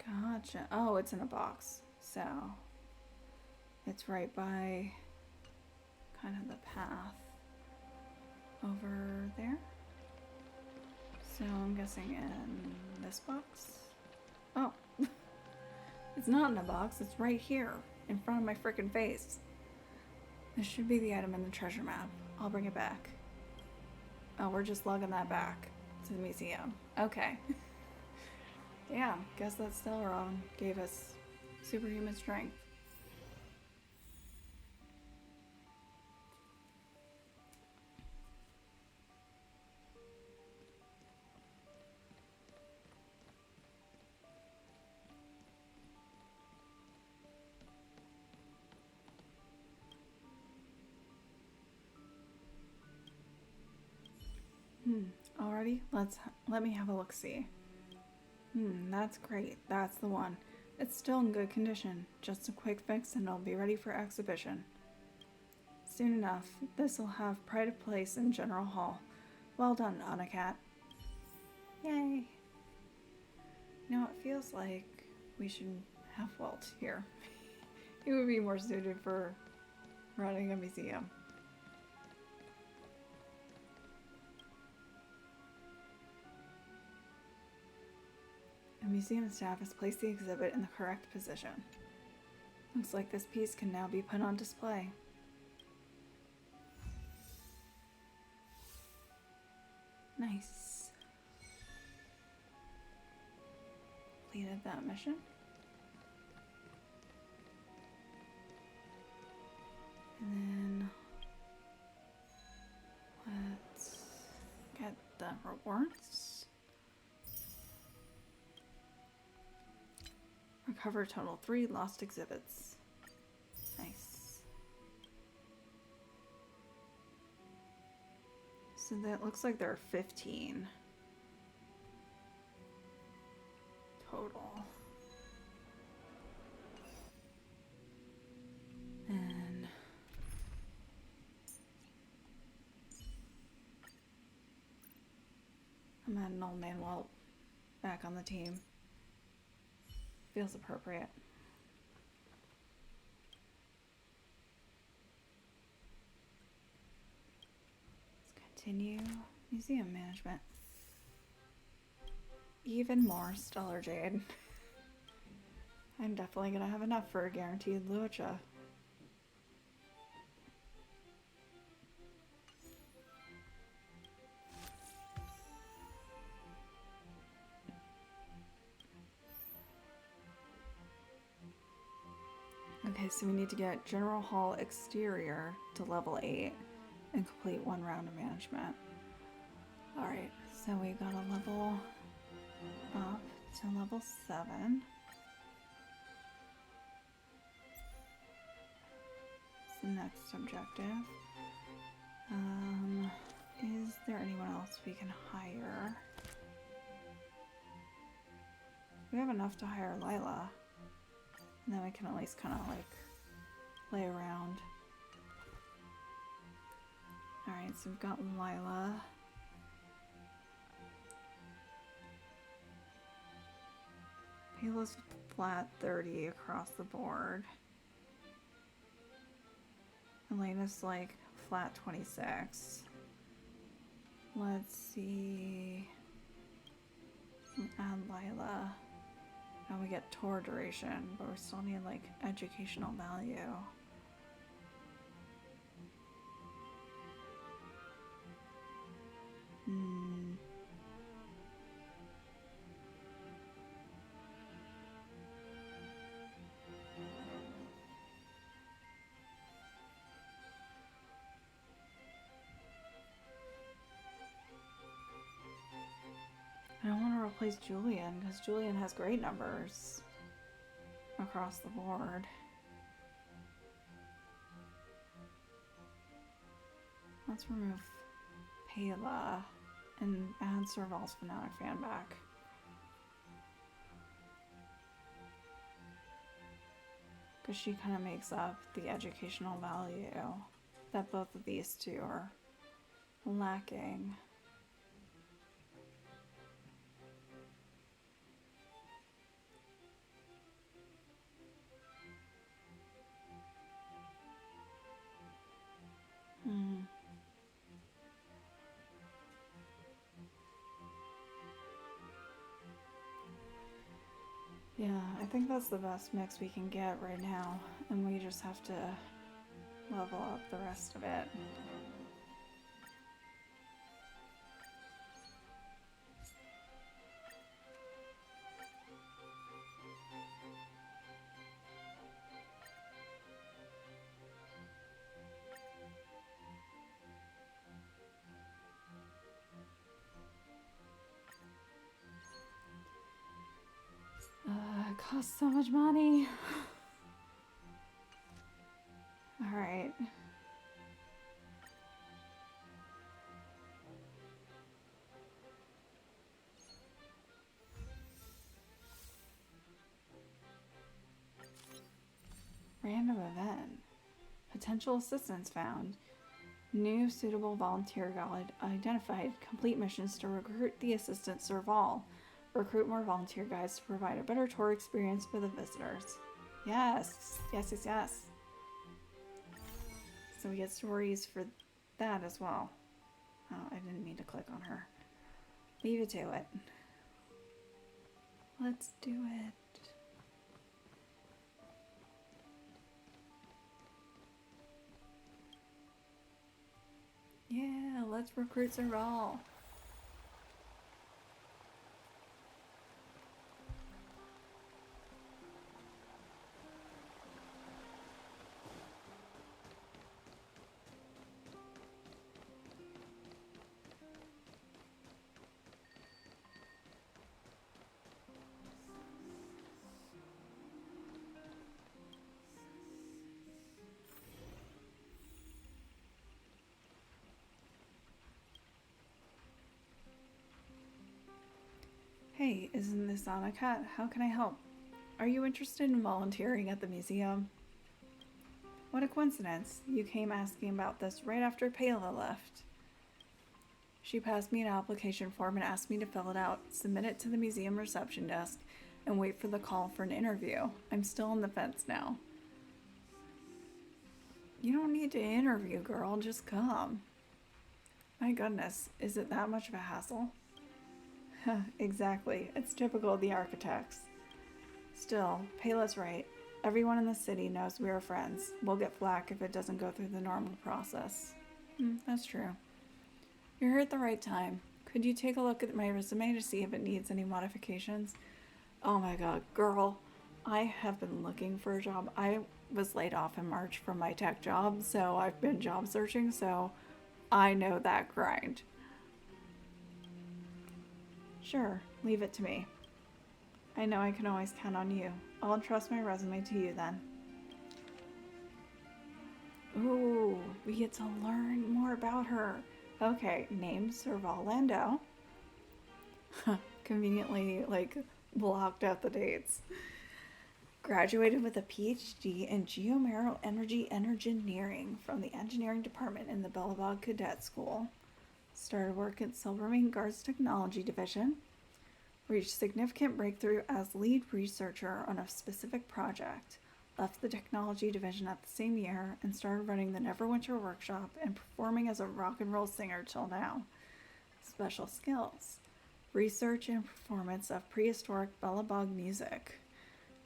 Gotcha. Oh, it's in a box. So it's right by kind of the path over there. So I'm guessing in this box. Oh, it's not in a box. It's right here in front of my frickin' face. This should be the item in the treasure map. I'll bring it back. Oh, we're just lugging that back to the museum. Okay. Yeah, guess that Stellaron gave us superhuman strength. Alrighty, let me have a look-see. That's great. That's the one. It's still in good condition. Just a quick fix and it'll be ready for exhibition. Soon enough, this will have pride of place in General Hall. Well done, Anakat. Yay. You know, it feels like we should have Walt here. He would be more suited for running a museum. The museum staff has placed the exhibit in the correct position. Looks like this piece can now be put on display. Nice. Completed that mission. And then let's get the rewards. Recover total 3 lost exhibits. Nice. So that looks like there are 15 total. And I'm adding Old Man Walt back on the team. Feels appropriate. Let's continue museum management. Even more Stellar Jade. I'm definitely gonna have enough for a guaranteed lucha. Okay, so we need to get General Hall exterior to level 8 and complete 1 round of management. Alright, so we gotta level up to level 7. That's the next objective. Is there anyone else we can hire? We have enough to hire Lila. And then we can at least kind of like play around. Alright, so we've got Lila. Payload's flat 30 across the board. Elena's like flat 26. Let's see. Add Lila. Now we get tour duration, but we still need like educational value. I don't want to replace Julian because Julian has great numbers across the board. Let's remove Pela and add Serval's Fanatic fan back. Because she kind of makes up the educational value that both of these two are lacking. Yeah, I think that's the best mix we can get right now, and we just have to level up the rest of it. It costs so much money. Alright. Random event. Potential assistance found. New suitable volunteer guide identified. Complete missions to recruit the assistant Serval. Recruit more volunteer guides to provide a better tour experience for the visitors. Yes, yes, yes, yes. So we get stories for that as well. Oh, I didn't mean to click on her. Leave it to it. Let's do it. Yeah, let's recruit Serval. Hey, isn't this Anakat? How can I help? Are you interested in volunteering at the museum? What a coincidence. You came asking about this right after Pela left. She passed me an application form and asked me to fill it out, submit it to the museum reception desk, and wait for the call for an interview. I'm still on the fence now. You don't need to interview, girl. Just come. My goodness, is it that much of a hassle? Exactly. It's typical of the architects. Still, Pela's right. Everyone in the city knows we are friends. We'll get flack if it doesn't go through the normal process. That's true. You're here at the right time. Could you take a look at my resume to see if it needs any modifications? Oh my god, girl. I have been looking for a job. I was laid off in March from my tech job, so I've been job searching, so I know that grind. Sure, leave it to me. I know I can always count on you. I'll entrust my resume to you then. Ooh, we get to learn more about her. Okay, name Serval Lando. Conveniently, blocked out the dates. Graduated with a PhD in Geomero Energy Engineering from the engineering department in the Belobog Cadet School. Started work at Silvermane Guard's Technology Division. Reached significant breakthrough as lead researcher on a specific project. Left the Technology Division at the same year and started running the Everwinter workshop and performing as a rock and roll singer till now. Special skills. Research and performance of prehistoric Belobog music.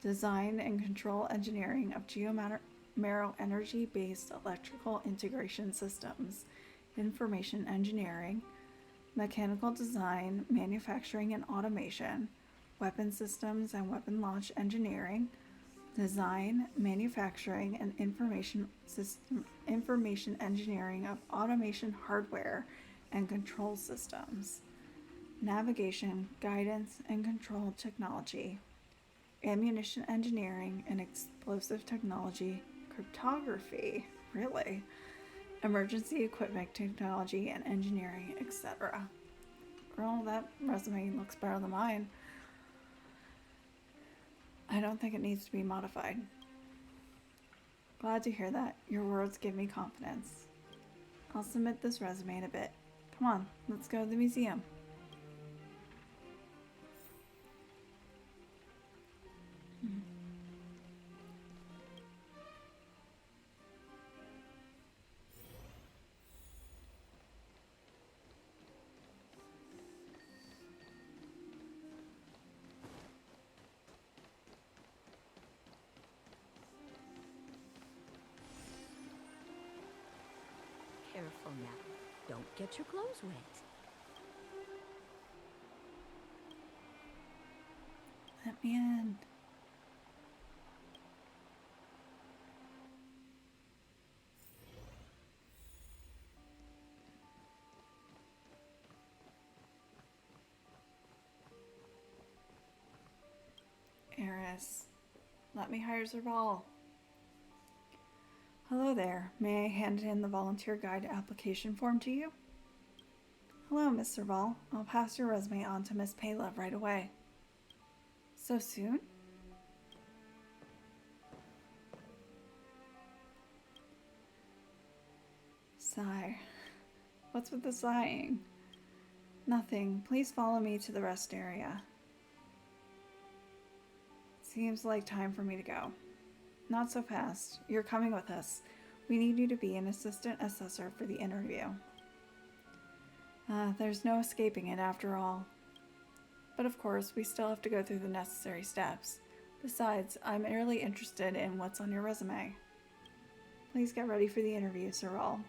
design and control engineering of geomero energy-based electrical integration systems, information engineering, mechanical design, manufacturing and automation, weapon systems and weapon launch engineering, design, manufacturing, and information engineering of automation hardware and control systems, navigation, guidance, and control technology, ammunition engineering and explosive technology, cryptography, really, emergency equipment technology and engineering, etc. Girl, that resume looks better than mine. I don't think it needs to be modified. Glad to hear that. Your words give me confidence. I'll submit this resume in a bit. Come on, let's go to the museum. Careful now. Don't get your clothes wet. Let me in. Eris, let me hire Zerval. Hello there. May I hand in the volunteer guide application form to you? Hello, Miss Zerval. I'll pass your resume on to Miss Payla right away. So soon? Sigh. What's with the sighing? Nothing. Please follow me to the rest area. Seems like time for me to go. Not so fast. You're coming with us. We need you to be an assistant assessor for the interview. There's no escaping it after all. But of course, we still have to go through the necessary steps. Besides, I'm really interested in what's on your resume. Please get ready for the interview, Sorrel.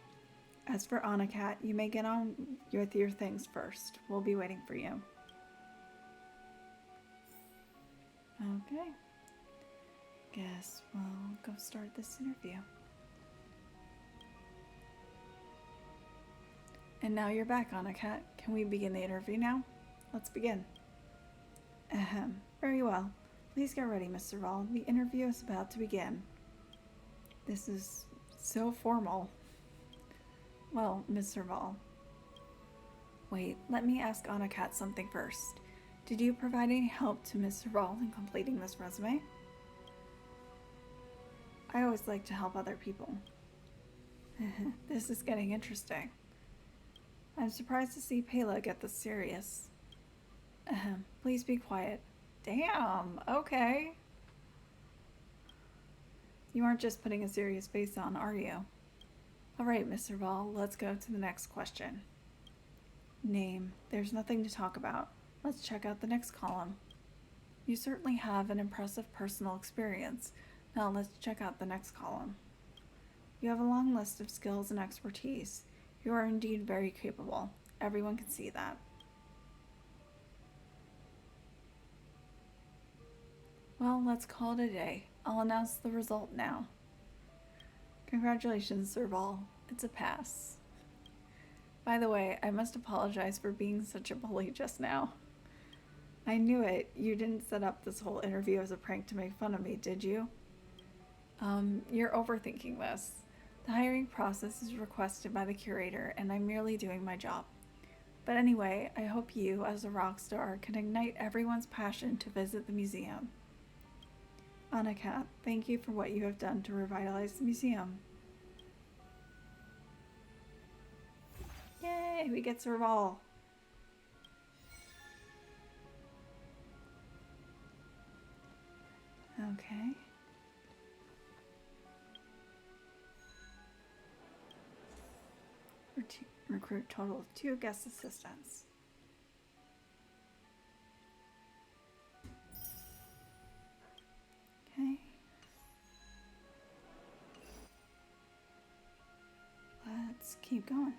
As for Anakat, you may get on with your things first. We'll be waiting for you. Okay. Guess we'll go start this interview. And now you're back, Anakat. Can we begin the interview now? Let's begin. Ahem. Very well. Please get ready, Mr. Val. The interview is about to begin. This is so formal. Well, Mr. Val. Wait, let me ask Anakat something first. Did you provide any help to Mr. Val in completing this resume? I always like to help other people. This is getting interesting. I'm surprised to see Payla get this serious. Please be quiet. Damn, okay. You aren't just putting a serious face on, are you? Alright, Mr. Val, let's go to the next question. Name. There's nothing to talk about. Let's check out the next column. You certainly have an impressive personal experience. Now let's check out the next column. You have a long list of skills and expertise. You are indeed very capable. Everyone can see that. Well, let's call it a day. I'll announce the result now. Congratulations, Serval. It's a pass. By the way, I must apologize for being such a bully just now. I knew it. You didn't set up this whole interview as a prank to make fun of me, did you? You're overthinking this. The hiring process is requested by the curator, and I'm merely doing my job. But anyway, I hope you, as a rock star, can ignite everyone's passion to visit the museum. Anakat, thank you for what you have done to revitalize the museum. Yay, we get Serval. Okay. Recruit total of 2 guest assistants. keep going.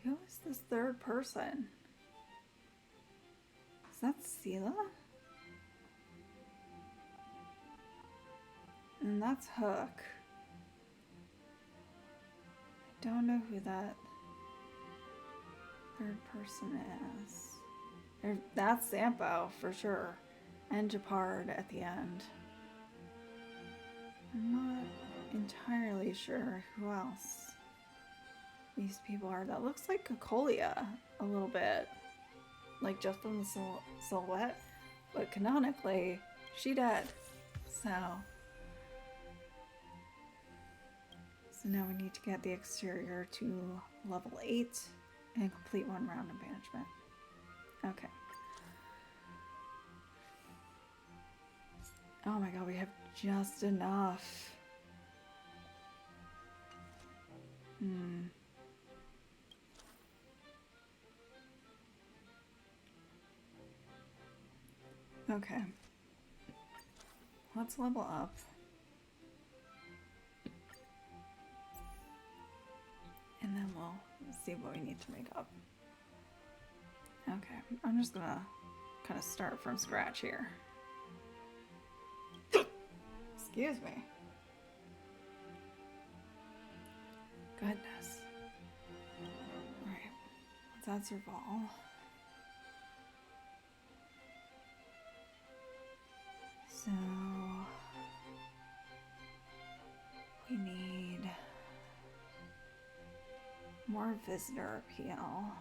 Who is this third person? Is that Sela? And that's Hook. I don't know who that third person is. That's Sampo for sure. And Japard at the end. I'm not entirely sure who else these people are. That looks like Cocolia a little bit. Like just from the silhouette. But canonically, she dead. So now we need to get the exterior to level 8 and complete 1 round of banishment. Okay. Oh my god, we have just enough. Okay. Let's level up. And then we'll see what we need to make up. Okay, I'm just gonna kind of start from scratch here. Excuse me. Goodness. Alright, let's add Serval. So we need more visitor appeal,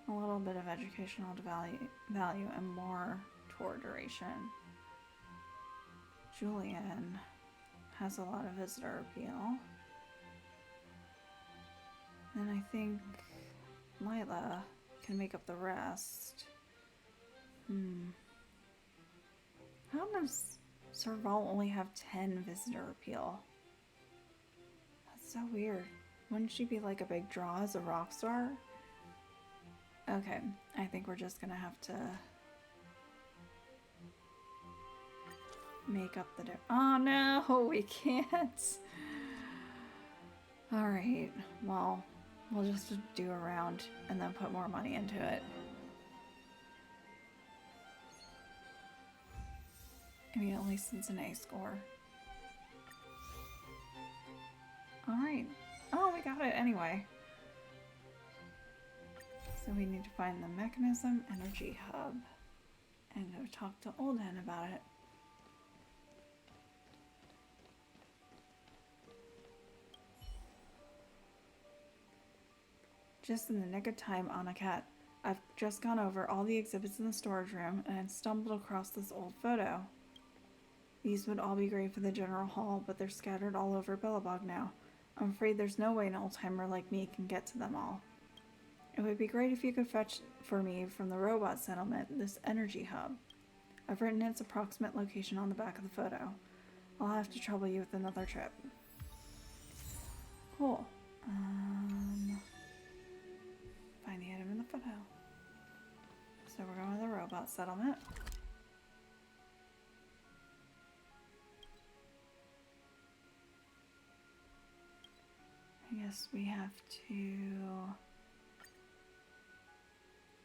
a little bit of educational value, and more tour duration. Julian has a lot of visitor appeal. And I think Lila can make up the rest. How does Serval only have 10 visitor appeal? That's so weird. Wouldn't she be like a big draw as a rock star? Okay, I think we're just gonna have to make up the oh no, we can't. Alright, well, we'll just do a round and then put more money into it. I mean, at least it's an A score. Alright. Oh, we got it anyway. So we need to find the mechanism energy hub and go talk to Olden about it. Just in the nick of time, Anakat. I've just gone over all the exhibits in the storage room and stumbled across this old photo. These would all be great for the general hall, but they're scattered all over Billabong now. I'm afraid there's no way an old-timer like me can get to them all. It would be great if you could fetch for me from the robot settlement this energy hub. I've written its approximate location on the back of the photo. I'll have to trouble you with another trip. Cool. Find the item in the photo. So we're going to the robot settlement. I guess we have to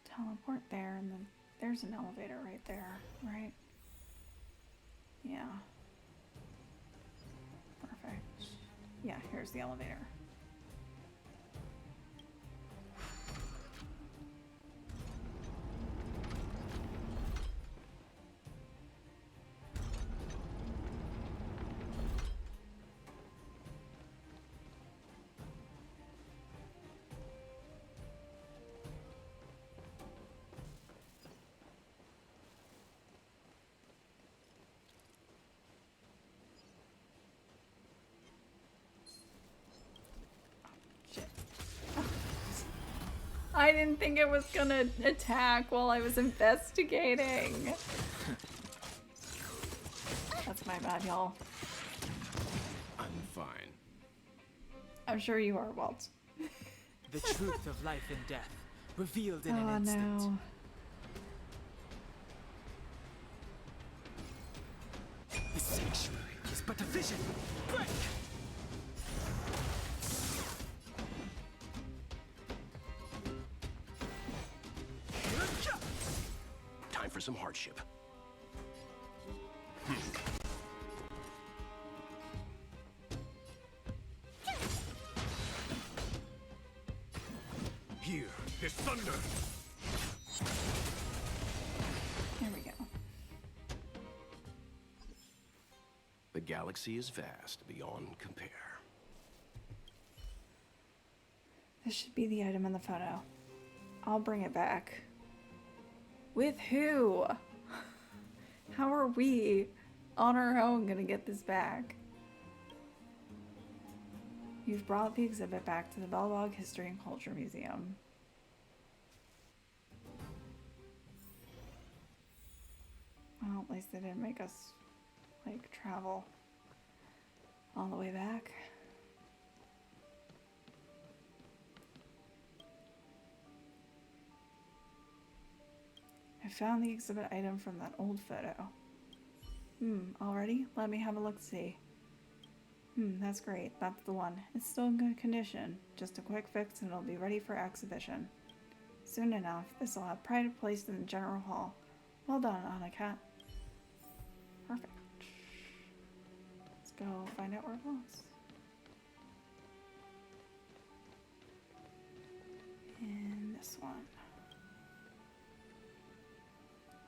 teleport there, and then there's an elevator right there, right? Yeah. Perfect. Yeah, here's the elevator. I didn't think it was gonna attack while I was investigating. That's my bad, y'all. I'm fine. I'm sure you are, Walt. The truth of life and death, revealed in Oh an instant. no. The sanctuary is but a vision. Break! Time for some hardship. Here, there's thunder. There we go. The galaxy is vast beyond compare. This should be the item in the photo. I'll bring it back. With who? How are we on our own gonna get this back? You've brought the exhibit back to the Belobog History and Culture Museum. Well, at least they didn't make us, like, travel all the way back. I found the exhibit item from that old photo. Already? Let me have a look-see. That's great. That's the one. It's still in good condition. Just a quick fix and it'll be ready for exhibition. Soon enough, this will have pride of place in the general hall. Well done, HONKAI. Perfect. Let's go find out where it belongs. And this one.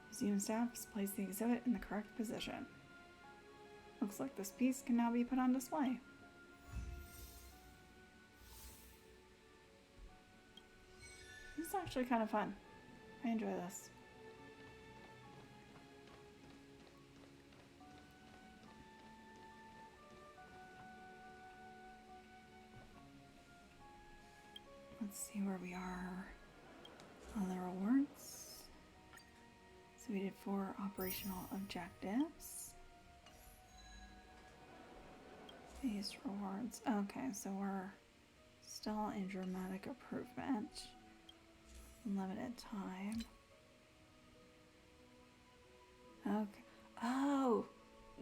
Museum staff has placed the exhibit in the correct position. Looks like this piece can now be put on display. This is actually kind of fun. I enjoy this. Let's see where we are on the rewards. So we did 4 operational objectives. These rewards. Okay, so we're still in dramatic improvement. Limited time. Okay. Oh!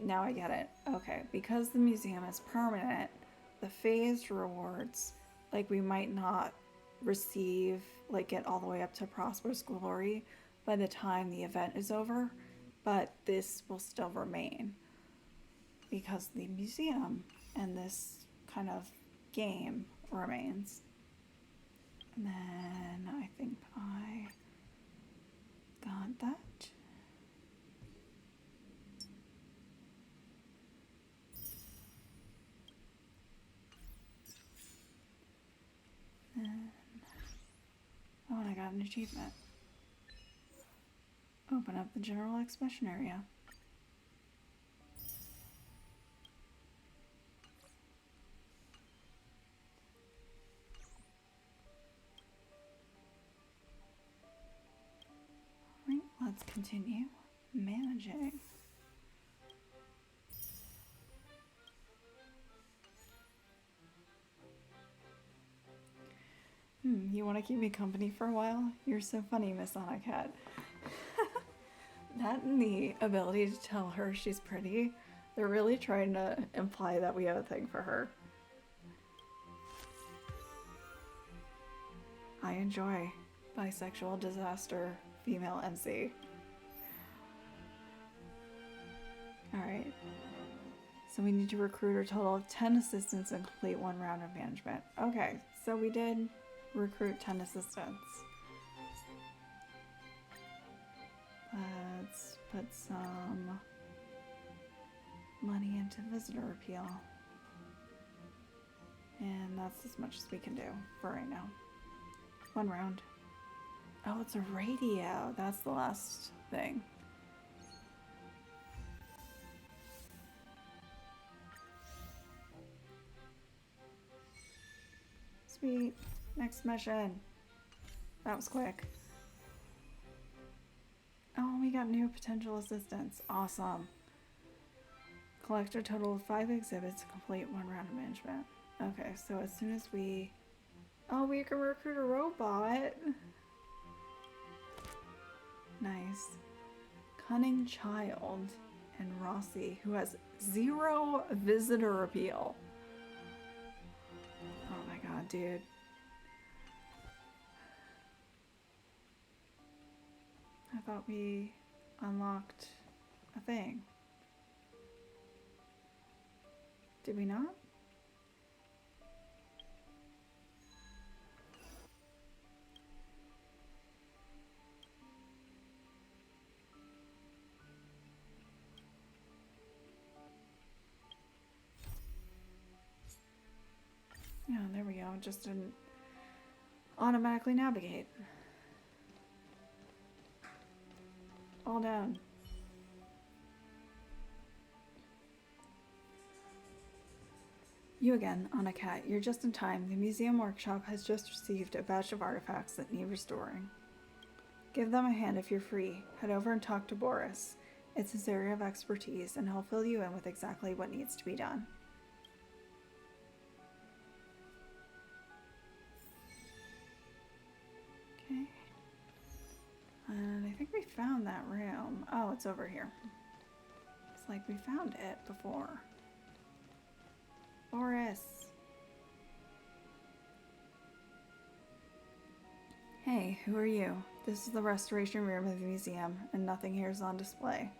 Now I get it. Okay, because the museum is permanent, the phased rewards, like, we might not receive, like, get all the way up to Prosperous Glory by the time the event is over, but this will still remain because the museum and this kind of game remains. And then I think I got that. Oh, and I got an achievement. Open up the general exhibition area. Alright, let's continue managing. You want to keep me company for a while? You're so funny, Miss HONKAI. That and the ability to tell her she's pretty. They're really trying to imply that we have a thing for her. I enjoy bisexual disaster female MC. Alright. So we need to recruit a total of 10 assistants and complete 1 round of management. Okay, so we did recruit 10 assistants. Let's put some money into visitor appeal. And that's as much as we can do for right now. 1 round. Oh, it's a radio. That's the last thing. Sweet. Next mission. That was quick. Oh, we got new potential assistants. Awesome. Collect a total of 5 exhibits to complete 1 round of management. Okay, so as soon as we... Oh, we can recruit a robot. Nice. Cunning Child and Rossi, who has 0 visitor appeal. Oh my god, dude. I thought we unlocked a thing. Did we not? Yeah, there we go. It just didn't automatically navigate. All down. You again, Anna Cat. You're just in time. The museum workshop has just received a batch of artifacts that need restoring. Give them a hand if you're free. Head over and talk to Boris. It's his area of expertise, and he'll fill you in with exactly what needs to be done. Okay. And I think we found that room. Oh, it's over here. It's like we found it before. Boris. Hey, who are you? This is the restoration room of the museum, and nothing here is on display.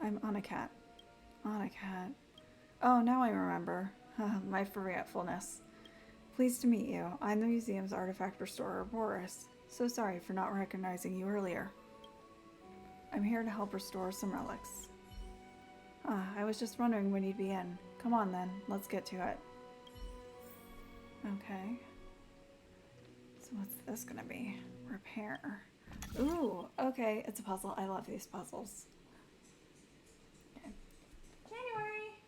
I'm Anakat. Anakat. Oh, now I remember. My forgetfulness. Pleased to meet you. I'm the museum's artifact restorer, Boris. So sorry for not recognizing you earlier. I'm here to help restore some relics. I was just wondering when you'd be in. Come on then, let's get to it. Okay. So what's this gonna be? Repair. Ooh, okay, it's a puzzle. I love these puzzles. Okay. January!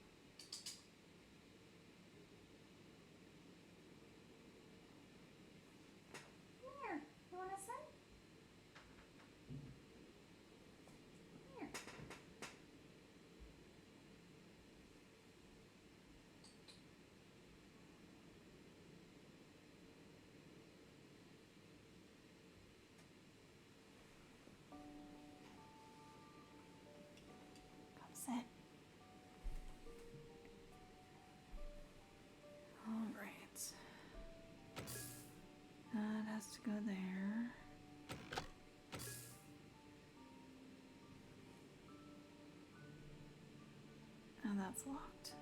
Come here. You wanna sit? Come here. Come sit. All right. That has to go there. And that's locked.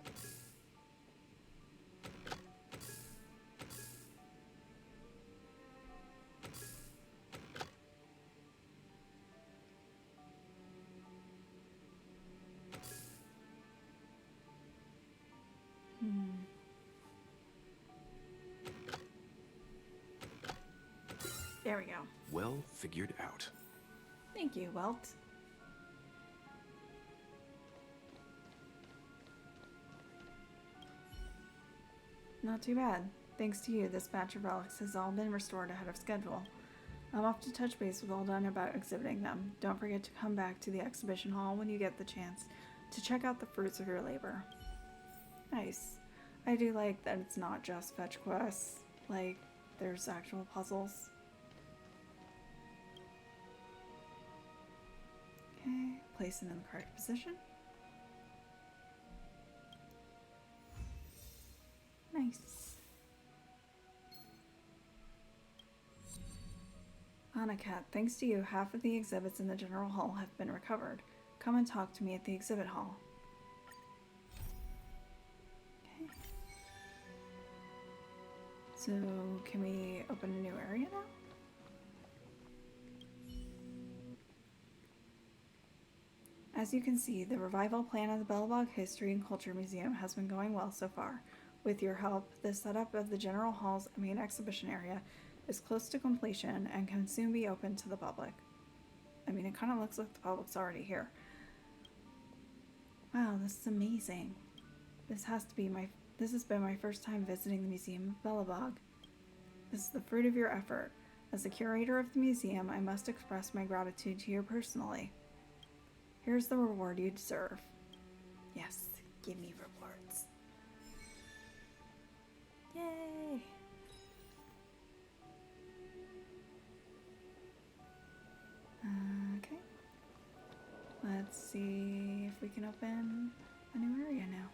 There we go. Well figured out. Thank you, Welt. Not too bad. Thanks to you, this batch of relics has all been restored ahead of schedule. I'm off to touch base with Alden about exhibiting them. Don't forget to come back to the exhibition hall when you get the chance to check out the fruits of your labor. Nice. I do like that it's not just fetch quests, like there's actual puzzles. Okay, place it in the correct position. Nice. Anakat, thanks to you, half of the exhibits in the general hall have been recovered. Come and talk to me at the exhibit hall. Okay. So, can we open a new area now? As you can see, the revival plan of the Belobog History and Culture Museum has been going well so far. With your help, the setup of the General Hall's main exhibition area is close to completion and can soon be open to the public. I mean, it kind of looks like the public's already here. Wow, this is amazing. This has been my first time visiting the Museum of Belobog. This is the fruit of your effort. As the curator of the museum, I must express my gratitude to you personally. Here's the reward you deserve. Yes, give me rewards. Yay! Okay. Let's see if we can open a new area now.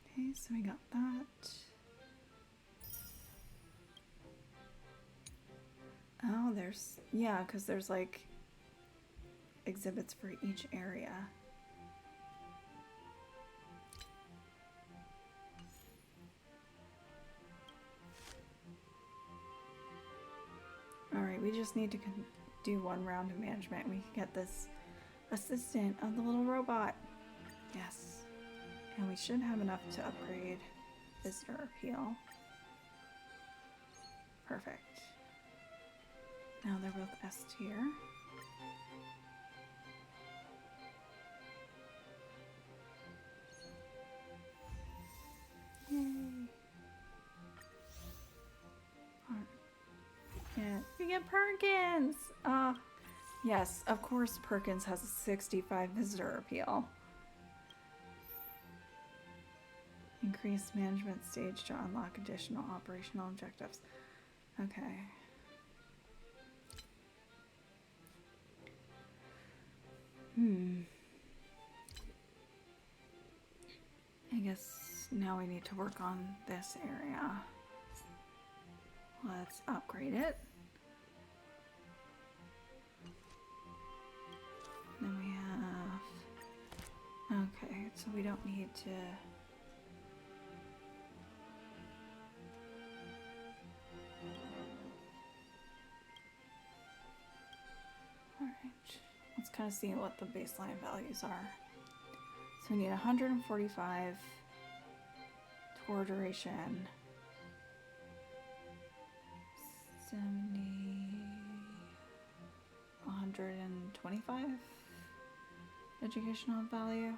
Okay, so we got that. Oh, yeah, because there's like exhibits for each area. Alright, we just need to do one round of management and we can get this assistant of the little robot. Yes. And we should have enough to upgrade visitor appeal. Perfect. Now they're both S tier. Yay! Yeah, we get Perkins! Yes, of course Perkins has a 65 visitor appeal. Increase management stage to unlock additional operational objectives. Okay. I guess now we need to work on this area. Let's upgrade it. Then we have... Okay, so we don't need to... Alright, let's kind of see what the baseline values are. So we need 145 tour duration, 70, 125 educational value,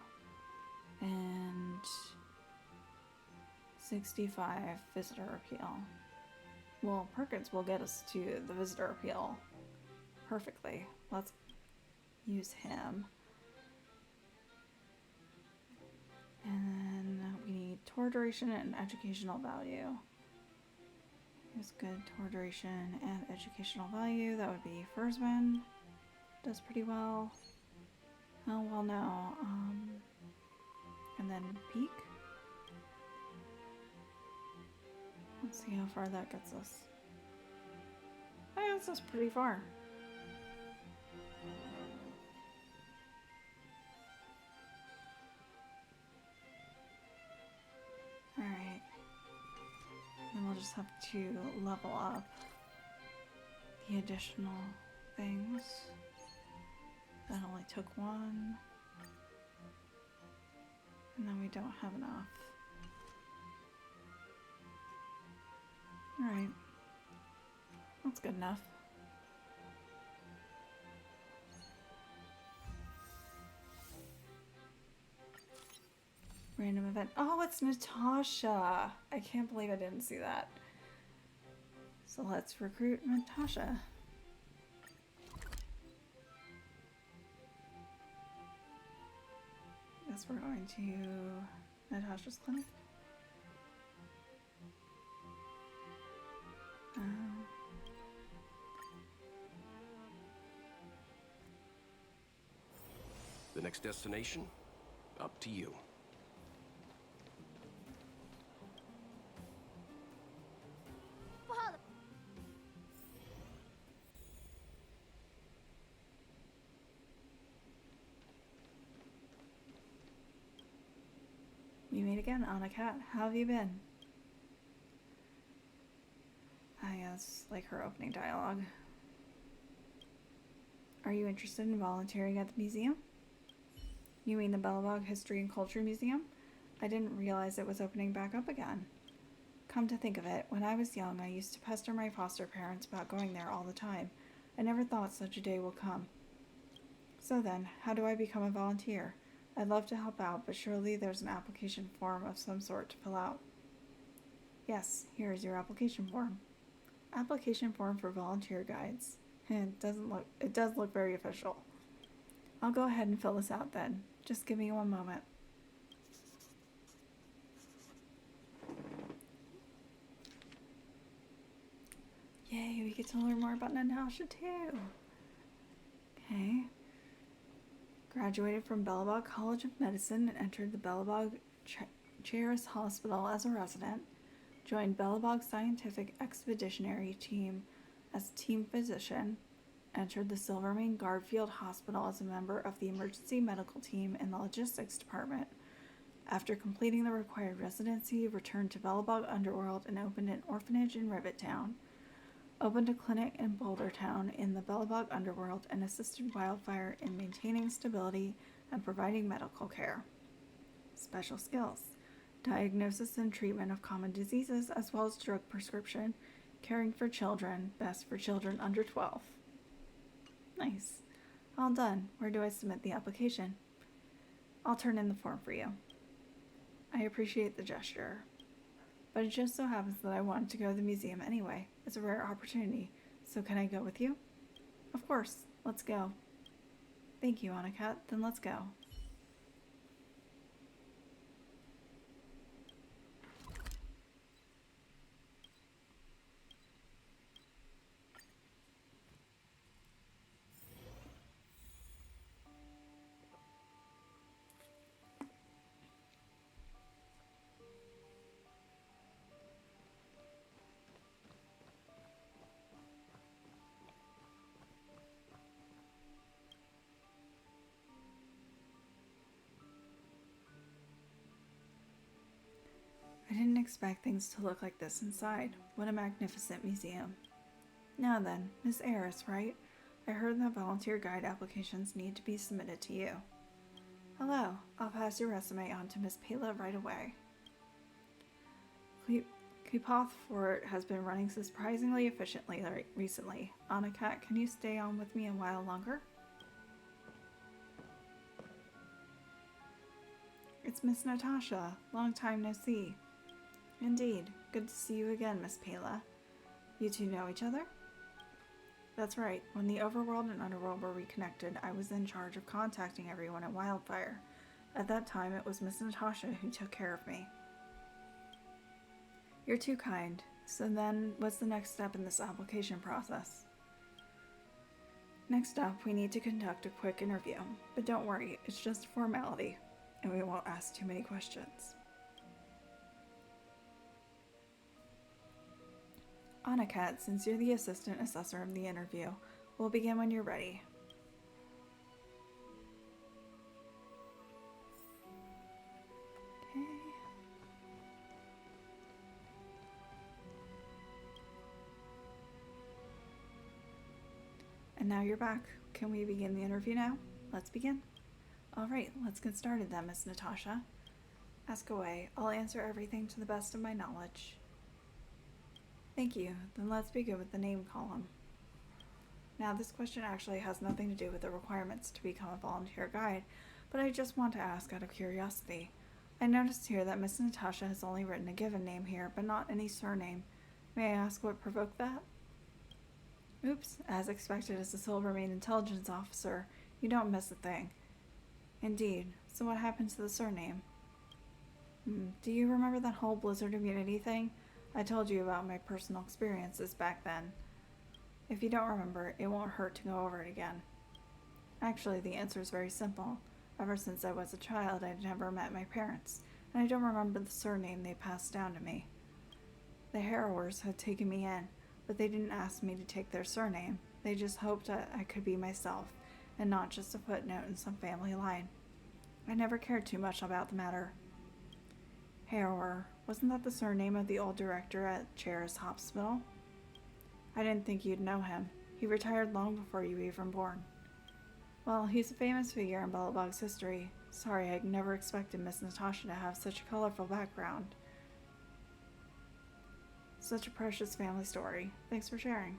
and 65 visitor appeal. Well, Perkins will get us to the visitor appeal perfectly. Let's use him. And then we need tour duration and educational value. Here's good tour duration and educational value. That would be Fursman. Does pretty well. Oh, well, no. And then Peak. Let's see how far that gets us. That gets us pretty far. Alright. Then we'll just have to level up the additional things. That only took one. And then we don't have enough. Alright. That's good enough. Random event. Oh, it's Natasha! I can't believe I didn't see that. So let's recruit Natasha. Guess we're going to Natasha's clinic. The next destination? Up to you. We meet again, Anna Cat. How have you been? I guess, like her opening dialogue. Are you interested in volunteering at the museum? You mean the Belobog History and Culture Museum? I didn't realize it was opening back up again. Come to think of it, when I was young, I used to pester my foster parents about going there all the time. I never thought such a day would come. So then, how do I become a volunteer? I'd love to help out, but surely there's an application form of some sort to fill out. Yes, here is your application form. Application form for volunteer guides. It does look very official. I'll go ahead and fill this out then. Just give me one moment. Yay, we get to learn more about Natasha too. Okay. Graduated from Bellabog College of Medicine and entered the Bellabog Charis Hospital as a resident. Joined Bellabog Scientific Expeditionary Team as team physician. Entered the Silvermane Guardfield Hospital as a member of the emergency medical team in the logistics department. After completing the required residency, returned to Bellabog Underworld and opened an orphanage in Rivettown. Opened a clinic in Bouldertown in the Bellabog Underworld and assisted Wildfire in maintaining stability and providing medical care. Special skills: diagnosis and treatment of common diseases as well as drug prescription, caring for children, best for children under 12. Nice. All done. Where do I submit the application? I'll turn in the form for you. I appreciate the gesture, but it just so happens that I wanted to go to the museum anyway. It's a rare opportunity, so can I go with you? Of course. Let's go. Thank you, Anakat. Then let's go. I didn't expect things to look like this inside. What a magnificent museum. Now then, Miss Eris, right? I heard that volunteer guide applications need to be submitted to you. Hello, I'll pass your resume on to Miss Pela right away. Klepoth Fort has been running surprisingly efficiently recently. Anakat, can you stay on with me a while longer? It's Miss Natasha. Long time no see. Indeed. Good to see you again, Miss Pela. You two know each other? That's right. When the Overworld and Underworld were reconnected, I was in charge of contacting everyone at Wildfire. At that time, it was Miss Natasha who took care of me. You're too kind. So then, what's the next step in this application process? Next up, we need to conduct a quick interview. But don't worry, it's just a formality, and we won't ask too many questions. Anakat, since you're the assistant assessor of the interview, we'll begin when you're ready. Okay. And now you're back. Can we begin the interview now? Let's begin. Alright, let's get started then, Miss Natasha. Ask away. I'll answer everything to the best of my knowledge. Thank you. Then let's begin with the name column. Now, this question actually has nothing to do with the requirements to become a volunteer guide, but I just want to ask out of curiosity. I noticed here that Miss Natasha has only written a given name here, but not any surname. May I ask what provoked that? Oops, as expected as a Silvermane intelligence officer, you don't miss a thing. Indeed. So what happened to the surname? Do you remember that whole Blizzard immunity thing? I told you about my personal experiences back then. If you don't remember, it won't hurt to go over it again. Actually, the answer is very simple. Ever since I was a child, I'd never met my parents, and I don't remember the surname they passed down to me. The Harrowers had taken me in, but they didn't ask me to take their surname. They just hoped I could be myself, and not just a footnote in some family line. I never cared too much about the matter. Harrower, wasn't that the surname of the old director at Charis Hospital? I didn't think you'd know him. He retired long before you were even born. Well, he's a famous figure in Bellabog's history. Sorry, I never expected Miss Natasha to have such a colorful background. Such a precious family story. Thanks for sharing.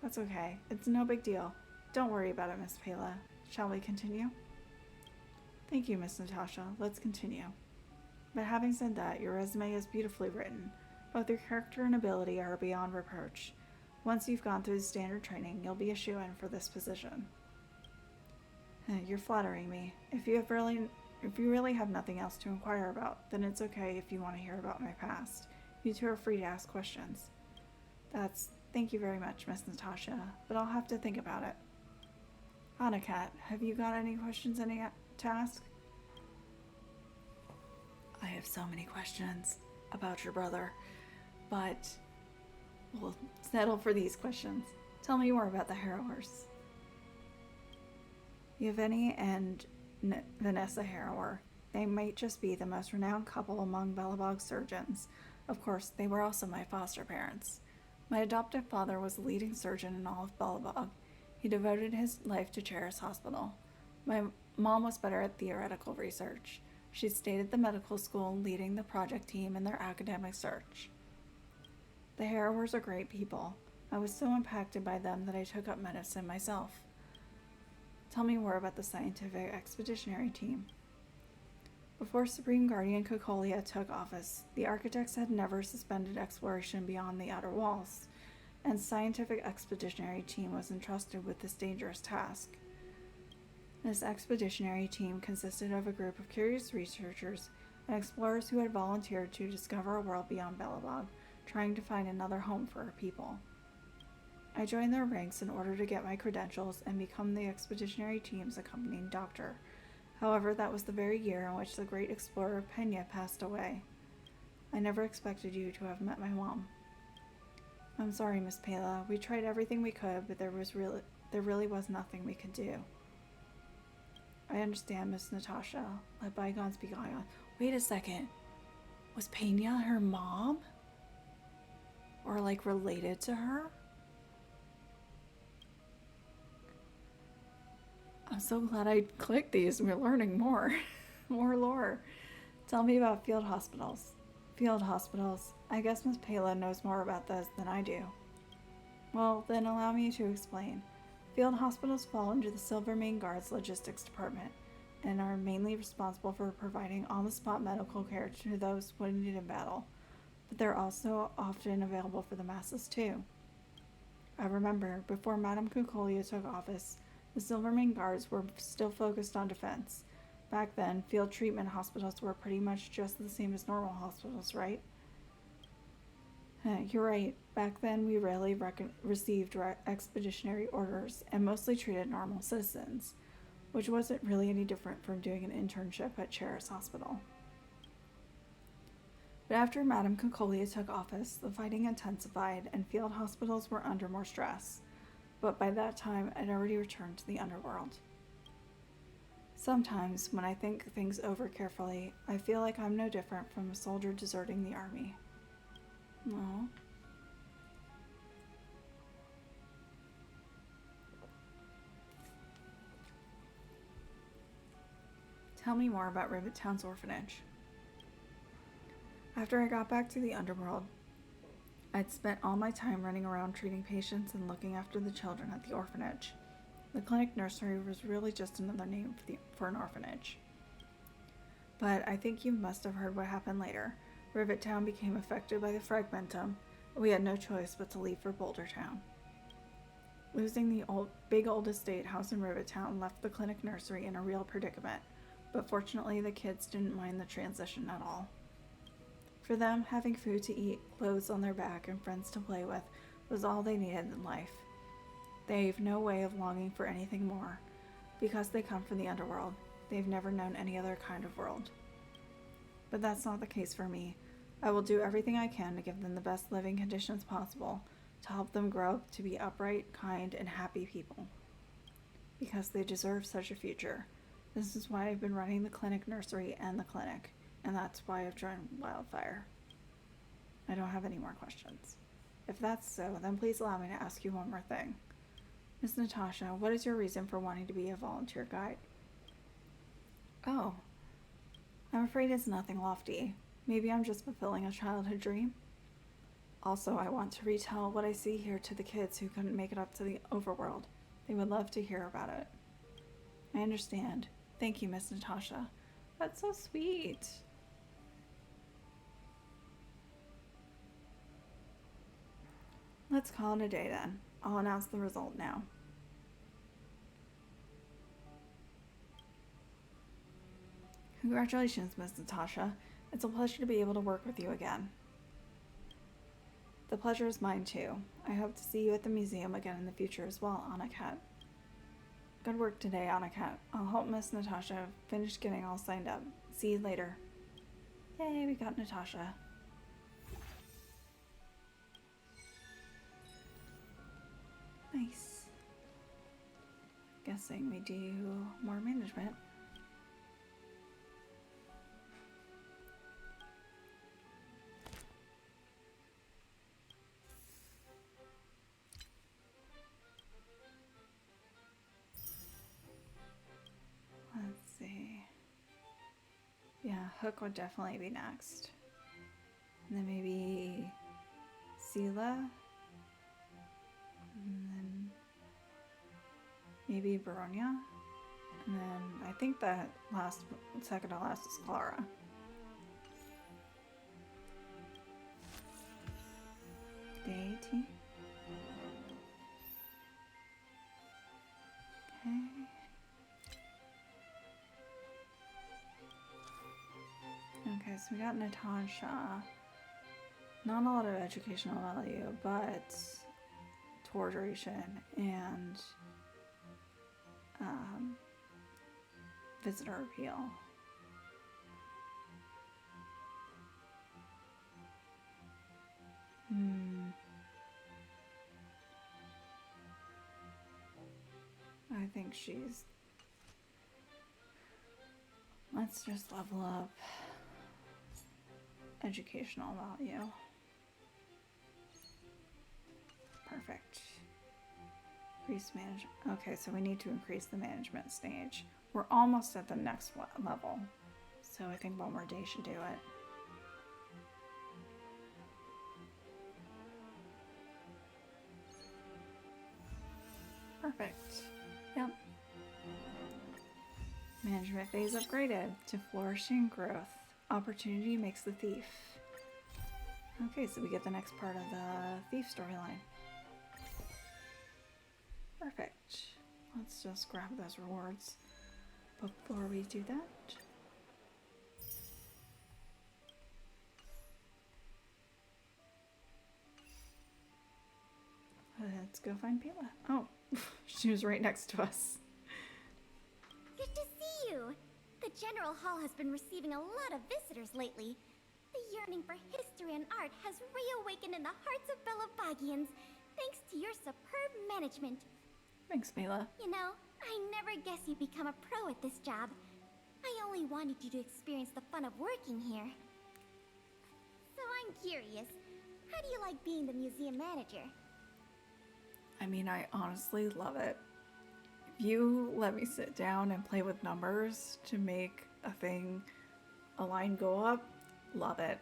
That's okay. It's no big deal. Don't worry about it, Miss Pela. Shall we continue? Thank you, Miss Natasha. Let's continue. But having said that, your resume is beautifully written. Both your character and ability are beyond reproach. Once you've gone through the standard training, you'll be a shoo-in for this position. You're flattering me. If you really have nothing else to inquire about, then it's okay if you want to hear about my past. You two are free to ask questions. Thank you very much, Miss Natasha, but I'll have to think about it. Anakat, have you got any questions to ask? I have so many questions about your brother, but we'll settle for these questions. Tell me more about the Harrowers. Yevgeny and Vanessa Harrower. They might just be the most renowned couple among Belobog surgeons. Of course, they were also my foster parents. My adoptive father was the leading surgeon in all of Belobog. He devoted his life to Cheris Hospital. My mom was better at theoretical research. She stayed at the medical school, leading the project team in their academic search. The Harrowers are great people. I was so impacted by them that I took up medicine myself. Tell me more about the scientific expeditionary team. Before Supreme Guardian Kokolia took office, the architects had never suspended exploration beyond the outer walls, and scientific expeditionary team was entrusted with this dangerous task. This expeditionary team consisted of a group of curious researchers and explorers who had volunteered to discover a world beyond Belobog, trying to find another home for our people. I joined their ranks in order to get my credentials and become the expeditionary team's accompanying doctor. However, that was the very year in which the great explorer Pena passed away. I never expected you to have met my mom. I'm sorry, Miss Pela. We tried everything we could, but there really was nothing we could do. I understand, Miss Natasha. Let bygones be bygones. Wait a second. Was Pena her mom? Or like related to her? I'm so glad I clicked these. We're learning more. More lore. Tell me about field hospitals. Field hospitals. I guess Miss Pela knows more about those than I do. Well, then allow me to explain. Field hospitals fall under the Silvermane Guard's logistics department and are mainly responsible for providing on-the-spot medical care to those wounded in battle, but they're also often available for the masses too. I remember, before Madame Kokolia took office, the Silvermane Guards were still focused on defense. Back then, field treatment hospitals were pretty much just the same as normal hospitals, right? You're right. Back then, we rarely received expeditionary orders and mostly treated normal citizens, which wasn't really any different from doing an internship at Cheris Hospital. But after Madame Kokolia took office, the fighting intensified and field hospitals were under more stress. But by that time, I'd already returned to the underworld. Sometimes, when I think things over carefully, I feel like I'm no different from a soldier deserting the army. No. Tell me more about Rivet Town's orphanage. After I got back to the underworld, I'd spent all my time running around treating patients and looking after the children at the orphanage. The clinic nursery was really just another name for an orphanage. But I think you must have heard what happened later. Rivet Town became affected by the fragmentum, and we had no choice but to leave for Boulder Town. Losing the big old estate house in Rivet Town left the clinic nursery in a real predicament, but fortunately the kids didn't mind the transition at all. For them, having food to eat, clothes on their back, and friends to play with was all they needed in life. They've no way of longing for anything more. Because they come from the underworld, they've never known any other kind of world. But that's not the case for me. I will do everything I can to give them the best living conditions possible, to help them grow up to be upright, kind, and happy people. Because they deserve such a future. This is why I've been running the clinic nursery and the clinic, and that's why I've joined Wildfire. I don't have any more questions. If that's so, then please allow me to ask you one more thing. Miss Natasha, what is your reason for wanting to be a volunteer guide? Oh, I'm afraid it's nothing lofty. Maybe I'm just fulfilling a childhood dream. Also, I want to retell what I see here to the kids who couldn't make it up to the overworld. They would love to hear about it. I understand. Thank you, Miss Natasha. That's so sweet. Let's call it a day then. I'll announce the result now. Congratulations, Miss Natasha. It's a pleasure to be able to work with you again. The pleasure is mine too. I hope to see you at the museum again in the future as well, Anakat. Good work today, Anakat. I'll help Miss Natasha finish getting all signed up. See you later. Yay, we got Natasha. Nice. Guessing we do more management. Let's see. Yeah, Hook would definitely be next. And then maybe Sela. And then maybe Baronia. And then I think that second to last is Clara. Deity. Okay. Okay, so we got Natasha. Not a lot of educational value, but toleration and visitor appeal. I think she's... Let's just level up educational value. Perfect. Increase management. Okay, so we need to increase the management stage. We're almost at the next level, so I think one more day should do it. Perfect. Yep. Management phase upgraded to flourishing growth. Opportunity makes the thief. Okay, so we get the next part of the thief storyline. Perfect. Let's just grab those rewards before we do that. Let's go find Pila. Oh, she was right next to us. Good to see you! The General Hall has been receiving a lot of visitors lately. The yearning for history and art has reawakened in the hearts of Belabagians, thanks to your superb management. Thanks, Mela. You know, I never guessed you'd become a pro at this job. I only wanted you to experience the fun of working here. So I'm curious, how do you like being the museum manager? I mean, I honestly love it. If you let me sit down and play with numbers to make a line go up, love it.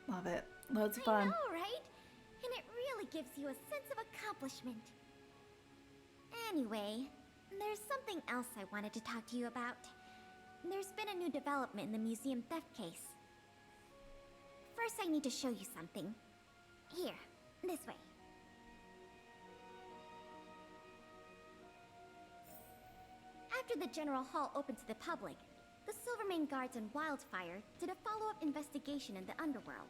Love it. Loads of fun. I know, right? And it really gives you a sense of accomplishment. Anyway, there's something else I wanted to talk to you about. There's been a new development in the museum theft case. First, I need to show you something. Here, this way. After the General Hall opened to the public, the Silvermane Guards and Wildfire did a follow-up investigation in the underworld.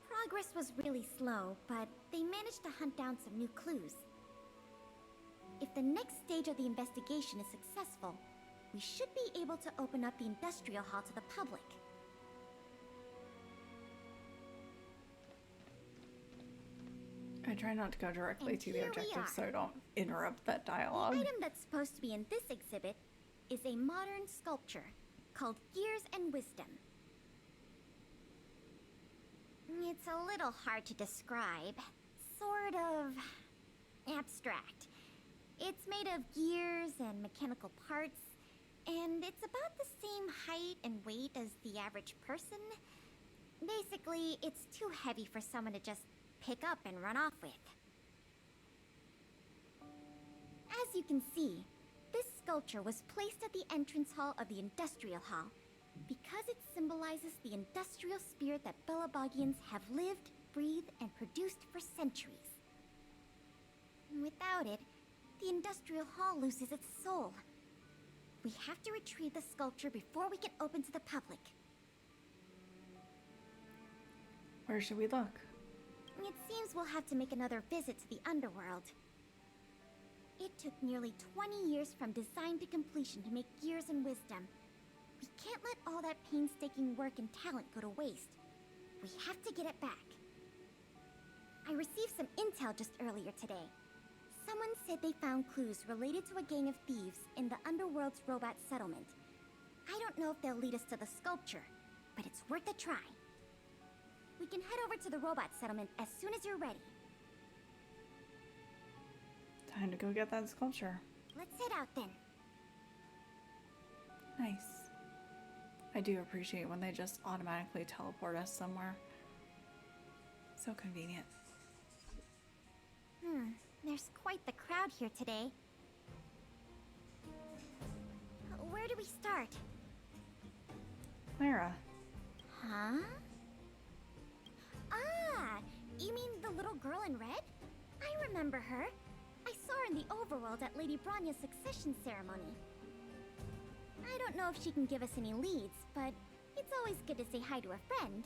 Progress was really slow, but they managed to hunt down some new clues. If the next stage of the investigation is successful, we should be able to open up the Industrial Hall to the public. I try not to go directly And to the here we objective are. so I don't interrupt that The dialogue. item that's supposed to be in this exhibit is a modern sculpture called Gears and Wisdom. It's a little hard to describe. Sort of abstract. It's made of gears and mechanical parts, and it's about the same height and weight as the average person. Basically, it's too heavy for someone to just pick up and run off with. As you can see, this sculpture was placed at the entrance hall of the Industrial Hall, Because it symbolizes the industrial spirit that Belabogians have lived, breathed, and produced for centuries. Without it, the industrial hall loses its soul. We have to retrieve the sculpture before we can open to the public. Where should we look? It seems we'll have to make another visit to the underworld. It took nearly 20 years from design to completion to make Gears and Wisdom. We can't let all that painstaking work and talent go to waste. We have to get it back. I received some intel just earlier today. Someone said they found clues related to a gang of thieves in the underworld's robot settlement. I don't know if they'll lead us to the sculpture, but it's worth a try. We can head over to the robot settlement as soon as you're ready. Time to go get that sculpture. Let's head out then. Nice. I do appreciate when they just automatically teleport us somewhere. So convenient. There's quite the crowd here today. Where do we start? Clara. Huh? Ah, you mean the little girl in red? I remember her. I saw her in the overworld at Lady Bronya's succession ceremony. I don't know if she can give us any leads, but it's always good to say hi to a friend.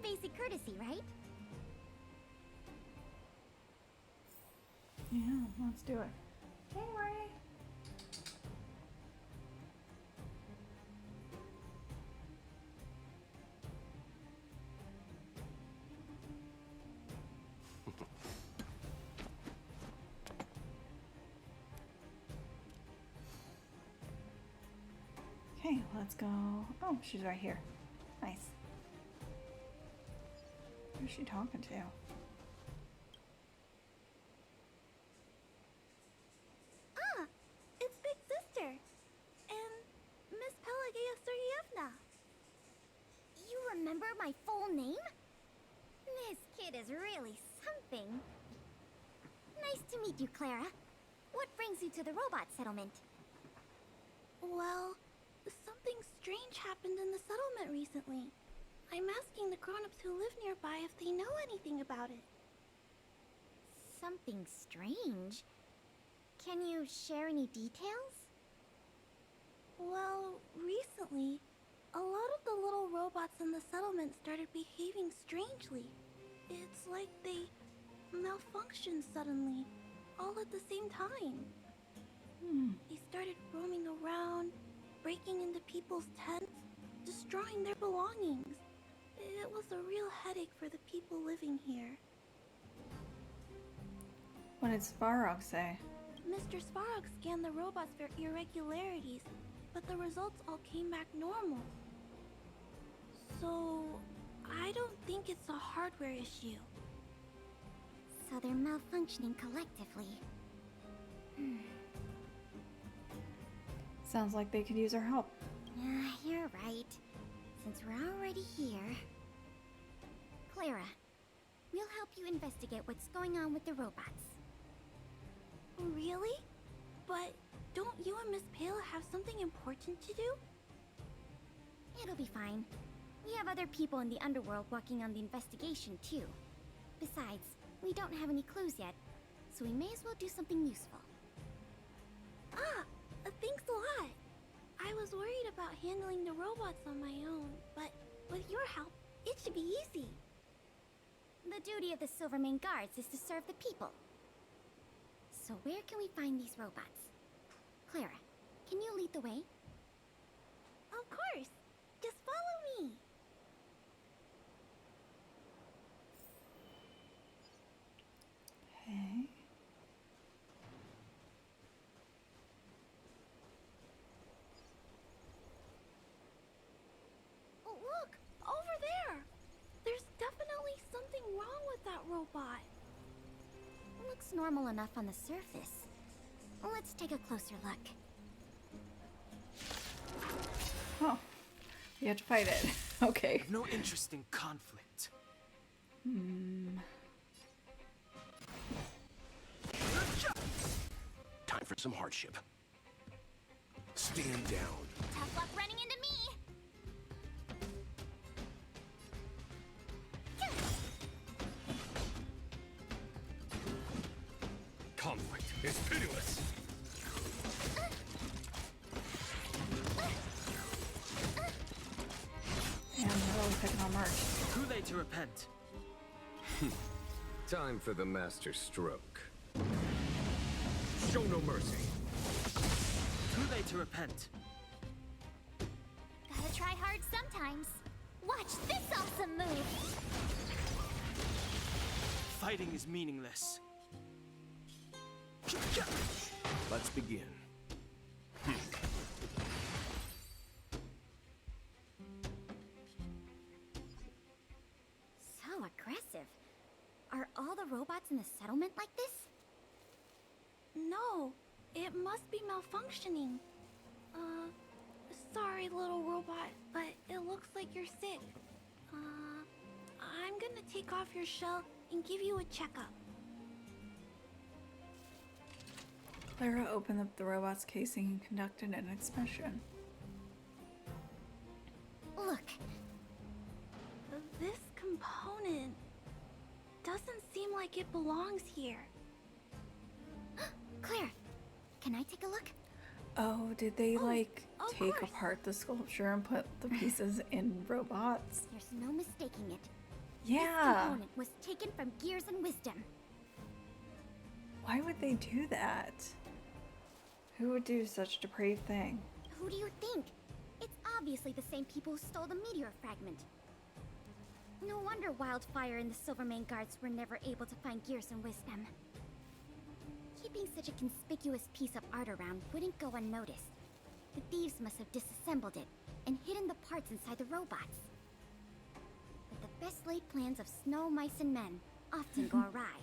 Basic courtesy, right? Yeah, let's do it. Hey, Ray. Okay, let's go. Oh, she's right here. Nice. Who's she talking to? Ah, it's Big Sister. And Miss Pelageya Sergeyevna. You remember my full name? This kid is really something. Nice to meet you, Clara. What brings you to the robot settlement? Well, something strange happened in the settlement recently. I'm asking the grown-ups who live nearby if they know anything about it. Something strange? Can you share any details? Well, recently, a lot of the little robots in the settlement started behaving strangely. It's like they malfunctioned suddenly, all at the same time. They started roaming around, breaking into people's tents, destroying their belongings. It was a real headache for the people living here. What did Svarog say? Mr. Svarog scanned the robots for irregularities, but the results all came back normal. So, I don't think it's a hardware issue. So they're malfunctioning collectively. Sounds like they could use our help. You're right. Since we're already here... Clara, we'll help you investigate what's going on with the robots. Really? But don't you and Miss Pela have something important to do? It'll be fine. We have other people in the underworld working on the investigation, too. Besides, we don't have any clues yet, so we may as well do something useful. Thanks a lot. I was worried about handling the robots on my own, but with your help, it should be easy. The duty of the Silvermane Guards is to serve the people. So where can we find these robots? Clara, can you lead the way? Of course. Just follow me. Okay. Look, over there. There's definitely something wrong with that robot. Looks normal enough on the surface. Let's take a closer look. Oh, we have to fight it. Okay. No interest in conflict. Time for some hardship. Stand down. Tough luck running into me! is pitiless. And they're really picking on March. Too late to repent. Time for the master stroke. Show no mercy. Too late to repent. Gotta try hard sometimes. Watch this awesome move! Fighting is meaningless. Let's begin. So aggressive. Are all the robots in the settlement like this? No, it must be malfunctioning. Sorry, little robot, but it looks like you're sick. I'm gonna take off your shell and give you a checkup. Clara opened up the robot's casing and conducted an inspection. Look, This component doesn't seem like it belongs here. Claire, can I take a look? Oh, did they like of take course. apart the sculpture and put the pieces in robots? There's no mistaking it. This Yeah. component was taken from Gears and Wisdom. Why would they do that? Who would do such a depraved thing? Who do you think? It's obviously the same people who stole the meteor fragment. No wonder Wildfire and the Silvermane guards were never able to find Gears and Wisdom. Keeping such a conspicuous piece of art around wouldn't go unnoticed. The thieves must have disassembled it and hidden the parts inside the robots. But the best laid plans of snow, mice, and men often go awry.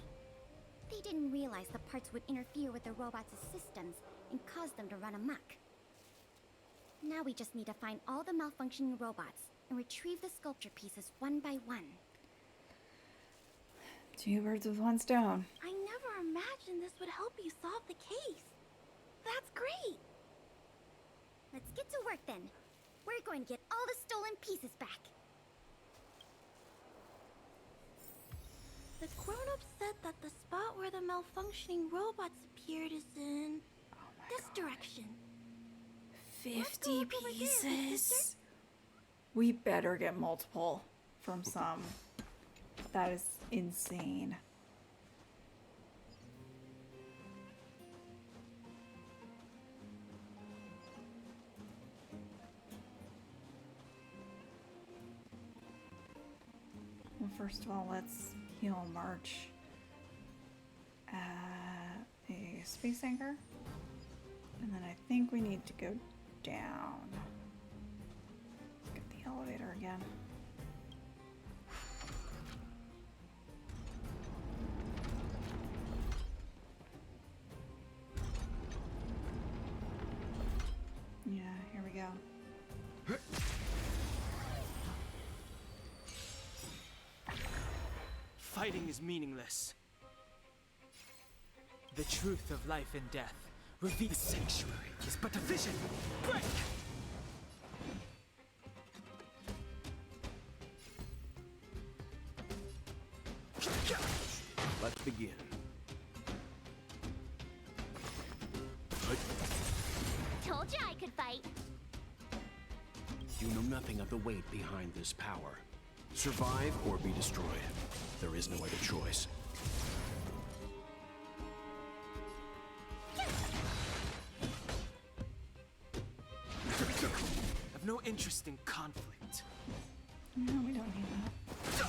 They didn't realize the parts would interfere with the robots' systems and cause them to run amok. Now we just need to find all the malfunctioning robots and retrieve the sculpture pieces one by one. Two birds with one stone. I never imagined this would help you solve the case. That's great. Let's get to work then. We're going to get all the stolen pieces back. The grown-ups said that the spot where the malfunctioning robots appeared is in this direction. 50 look over there, sister. pieces. We better get multiple from some. That is insane. Well, first of all, let's heal March at a space anchor. And then I think we need to go down. Let's get the elevator again. Yeah, here we go. Fighting is meaningless. The truth of life and death. Reveal the sanctuary is but a vision. Break! Let's begin. Told you I could fight. You know nothing of the weight behind this power. Survive or be destroyed. There is no other choice. I've no interest in conflict. No, we don't need that.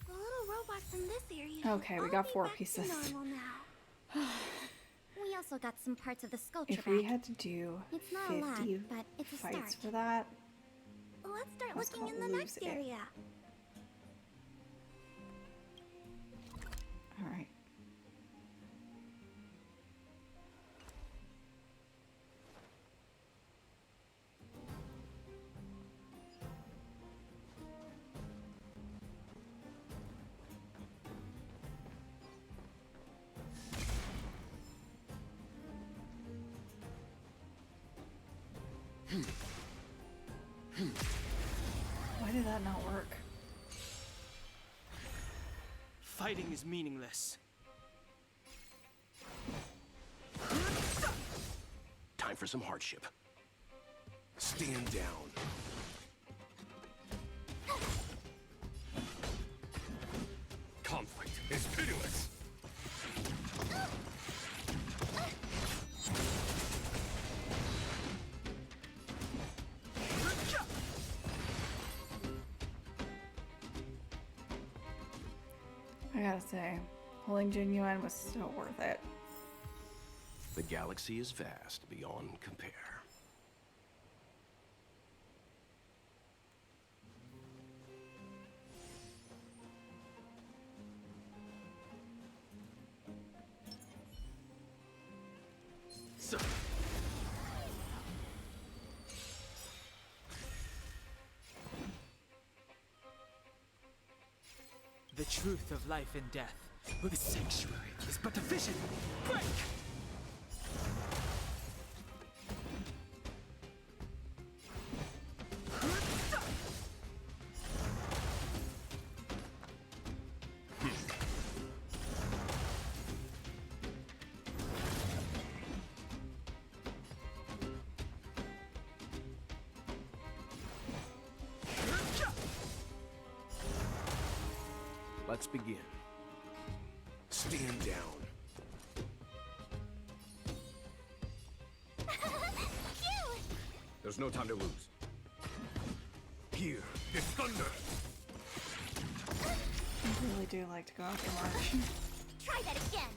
The little robots in this area. Okay, we should got all be 4 back to pieces. normal now. We also got some parts of the sculpture If we back. had to do It's not a lot, 50 but it's a fights start. for that, Let's start Let's looking go in the lose next it. area. alright. Why did that not work? Fighting is meaningless. Time for some hardship. Stand down. Conflict is pitiless. I gotta say, pulling Genuine was so worth it. The galaxy is vast beyond compare. So, the truth of life and death, where the sanctuary is but a vision. Break! Let's begin. Stand down. There's no time to lose. Here is thunder. I really do like to go after March. Try that again.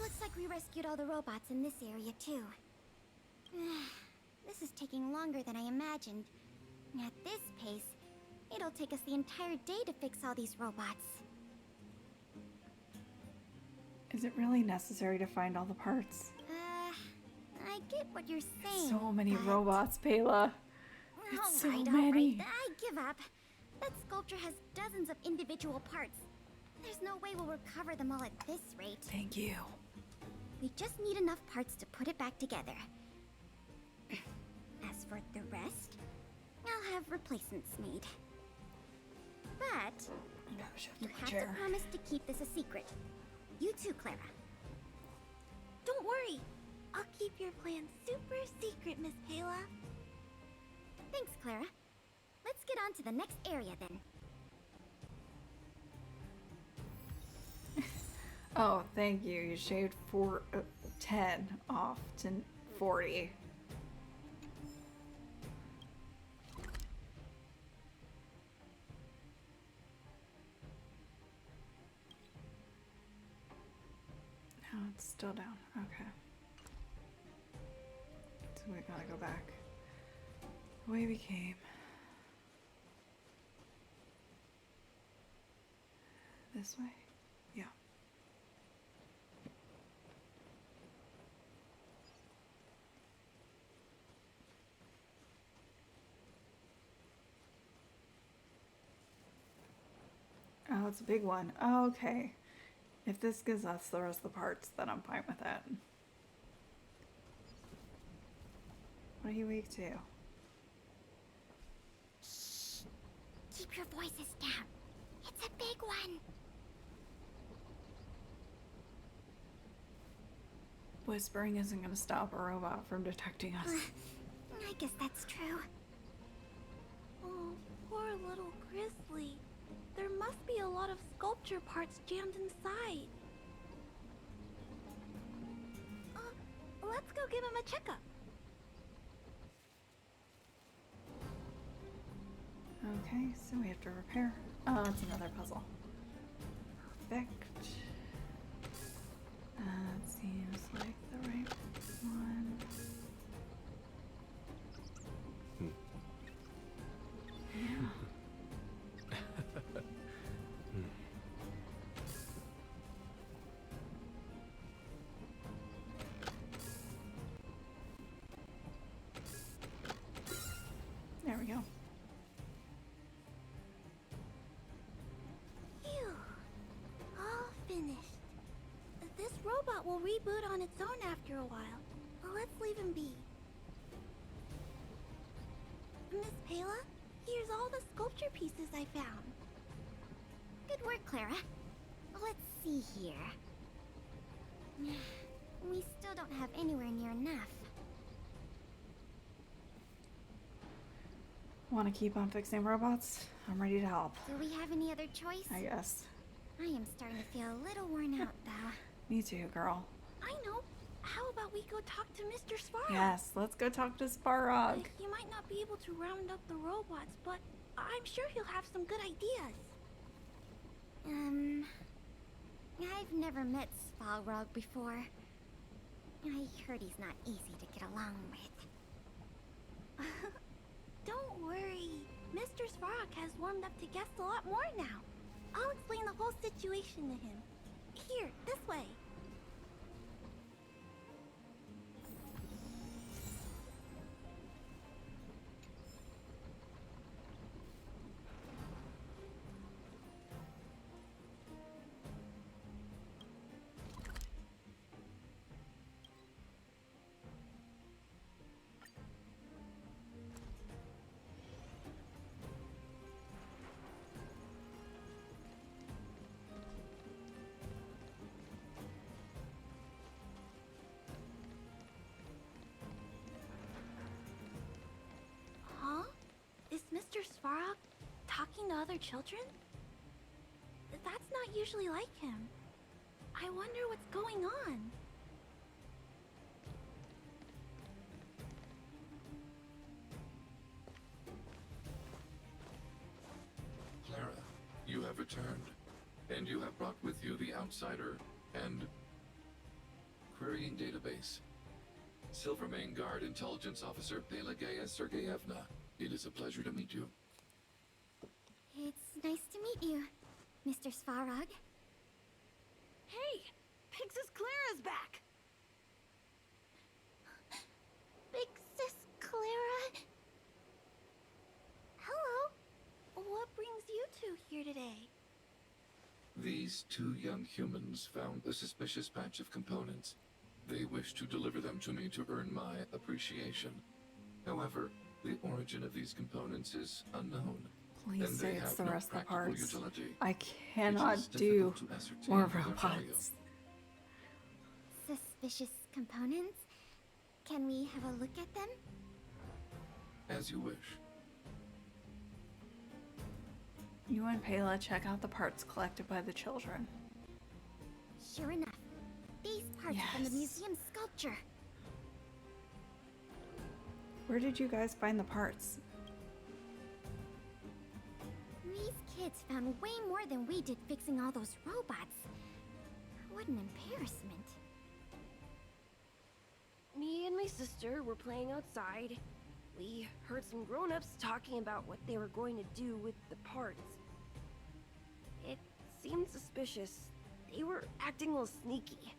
Looks like we rescued all the robots in this area too. This is taking longer than I imagined. At this pace, it'll take us the entire day to fix all these robots. Is it really necessary to find all the parts? I get what you're saying. So many but... robots, Payla. It's so Alright, many. I give up. That sculpture has dozens of individual parts. There's no way we'll recover them all at this rate. Thank you. We just need enough parts to put it back together. As for the rest, I'll have replacements made. But you have to promise to keep this a secret. You too, Clara. Don't worry. I'll keep your plan super secret, Miss Payla. Thanks, Clara. Let's get on to the next area then. Oh, thank you. You shaved 10 off to 40. No, it's still down. Okay. So we gotta go back the way we came. This way? Yeah. Oh, it's a big one. Oh, okay. If this gives us the rest of the parts, then I'm fine with that. What are you weak to? Shh. Keep your voices down. It's a big one. Whispering isn't going to stop a robot from detecting us. I guess that's true. Oh, poor little Grizzly. There must be a lot of sculpture parts jammed inside. Let's go give him a checkup. Okay, so we have to repair. Oh, it's another puzzle. Perfect. It seems like the right one. Yeah. There we go. Phew. All finished. This robot will reboot on its own after a while. let's leave him be. Miss Pela, here's all the sculpture pieces I found. Good work, Clara. Let's see here. We still don't have anywhere near enough. Want to keep on fixing robots? I'm ready to help. Do we have any other choice? I guess. I am starting to feel a little worn out, though. Me too, girl. I know. How about we go talk to Mr. Svarog? Yes, let's go talk to Svarog. He might not be able to round up the robots, but I'm sure he'll have some good ideas. I've never met Svarog before. I heard he's not easy to get along with. Don't worry. Mr. Svarog has warmed up to guests a lot more now. I'll explain the whole situation to him. Here, this way. Huh? Is Mr. Svarog talking to other children? That's not usually like him. I wonder what's going on. Clara, you have returned, and you have brought with you the Outsider and Querying Database. Silvermane Guard Intelligence Officer Pelageya Sergeyevna. It is a pleasure to meet you. It's nice to meet you, Mr. Svarog. Hey! Big Sis Clara's back! Big Sis Clara? Hello. What brings you two here today? These two young humans found a suspicious batch of components. They wish to deliver them to me to earn my appreciation. However, the origin of these components is unknown. Please and say they it's have the no rest of the practical parts. utility. I It cannot is do difficult to ascertain more their value. robots. Suspicious components? Can we have a look at them? As you wish. You and Pela check out the parts collected by the children. Sure enough, these parts are from the Yes. museum sculpture. Where did you guys find the parts? These kids found way more than we did fixing all those robots. What an embarrassment. Me and my sister were playing outside. We heard some grown-ups talking about what they were going to do with the parts. It seemed suspicious. They were acting a little sneaky.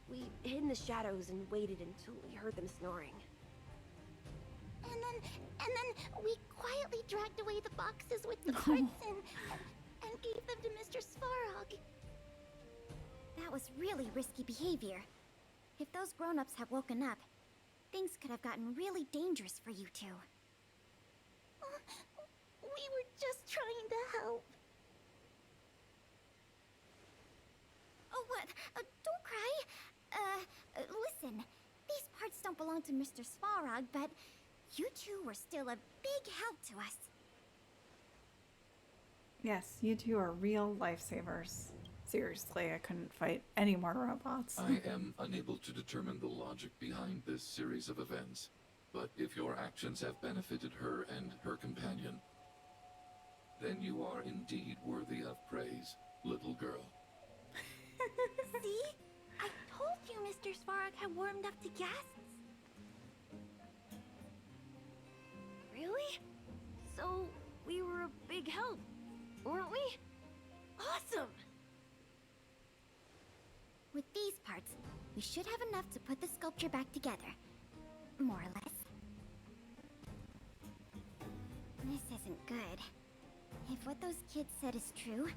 We hid in the shadows and waited until we heard them snoring. And then we quietly dragged away the boxes with the parts and gave them to Mr. Svarog. That was really risky behavior. If those grown-ups had woken up, things could have gotten really dangerous for you two. We were just trying to help. Oh, what? Don't cry. Listen. These parts don't belong to Mr. Svarog, but you two were still a big help to us. Yes, you two are real lifesavers. Seriously, I couldn't fight any more robots. I am unable to determine the logic behind this series of events, but if your actions have benefited her and her companion, then you are indeed worthy of praise, little girl. See? I told you Mr. Svarog had warmed up to guests. Really? So, we were a big help, weren't we? Awesome! With these parts, we should have enough to put the sculpture back together. More or less. This isn't good. If what those kids said is true,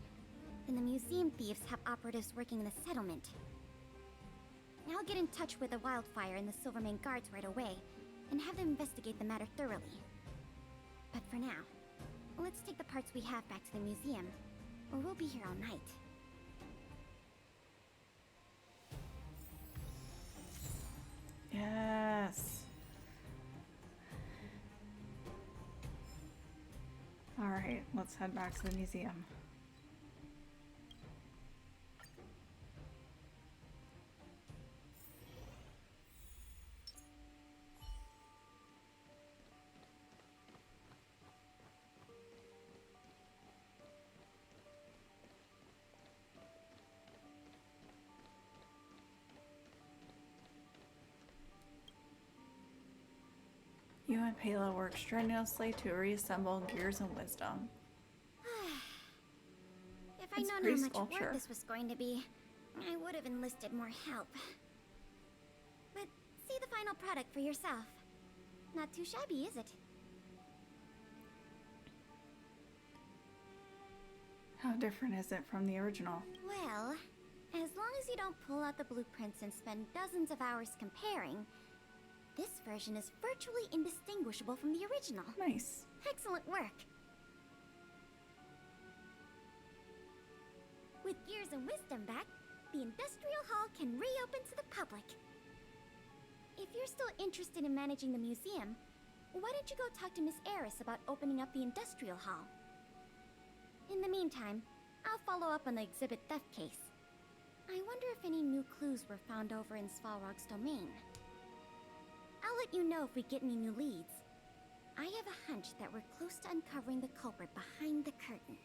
then the museum thieves have operatives working in the settlement. I'll get in touch with the Wildfire and the Silvermane guards right away, and have them investigate the matter thoroughly. But for now, let's take the parts we have back to the museum, or we'll be here all night. Yes. Alright, let's head back to the museum. You and Pela work strenuously to reassemble Gears and Wisdom. If I'd known how much work this was going to be, I would have enlisted more help. But see the final product for yourself. Not too shabby, is it? How different is it from the original? Well, as long as you don't pull out the blueprints and spend dozens of hours comparing, this version is virtually indistinguishable from the original. Nice. Excellent work. With Gears and Wisdom back, the Industrial Hall can reopen to the public. If you're still interested in managing the museum, why don't you go talk to Miss Eris about opening up the Industrial Hall? In the meantime, I'll follow up on the exhibit theft case. I wonder if any new clues were found over in Svalrog's domain. I'll let you know if we get any new leads. I have a hunch that we're close to uncovering the culprit behind the curtain.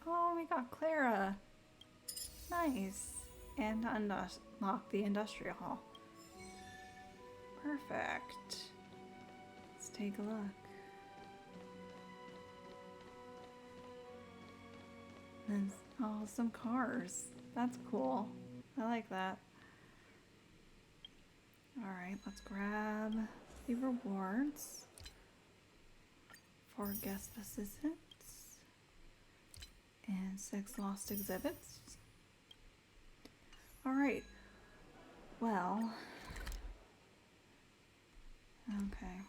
Oh, we got Clara. Nice. And to unlock the Industrial Hall. Perfect. Let's take a look. There's some cars. That's cool. I like that. Alright, let's grab the rewards for guest assistants and 6 lost exhibits. Alright. Well. Okay.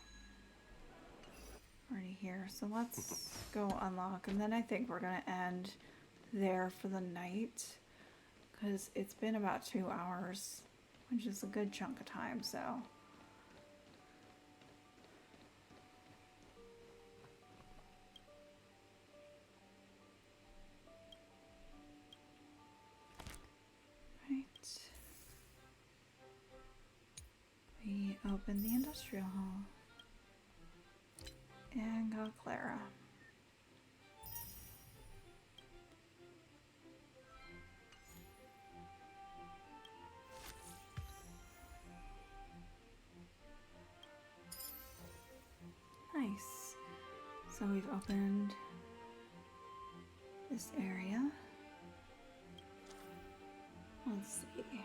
Already here. So let's go unlock. And then I think we're going to end there for the night. Because it's been about 2 hours. Which is a good chunk of time, so. Right. We opened the Industrial Hall. And got Clara. Nice. So we've opened this area. Let's see.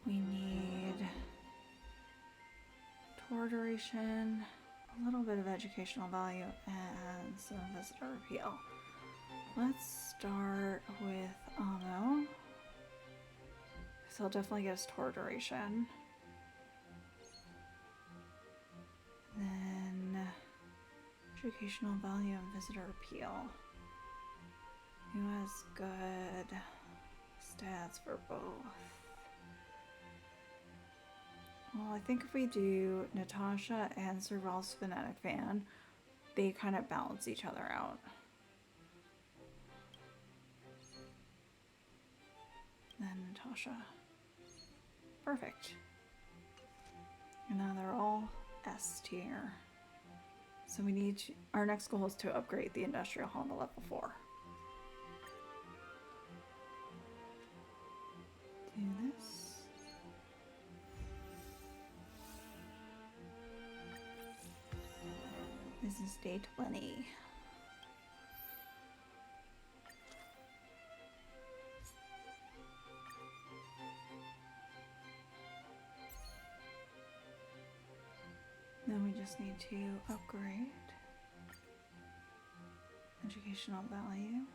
We need tour duration, a little bit of educational value, and some visitor appeal. Let's start with Amo. So he'll definitely get us tour duration. Then educational value and visitor appeal. Who has good stats for both? Well, I think if we do Natasha and Serval's Fanatic Fan, they kind of balance each other out. Then Natasha. Perfect. And now they're all S tier. So we need to, our next goal is to upgrade the Industrial Hall to level 4. Do this. This is day 20. Then we just need to upgrade educational value.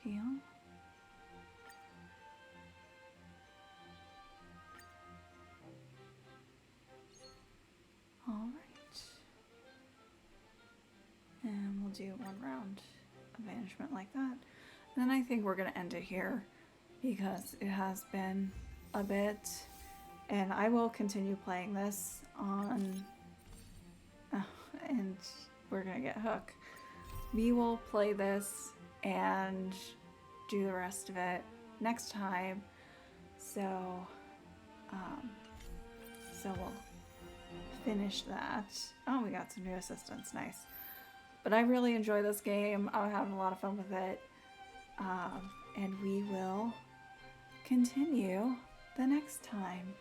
Heal. Alright. And we'll do one round of banishment like that. And then I think we're going to end it here because it has been a bit. And I will continue playing this on... and we're going to get hooked. We will play this and do the rest of it next time. So we'll finish that. Oh, we got some new assistants. Nice. But I really enjoy this game. I'm having a lot of fun with it. And we will continue the next time.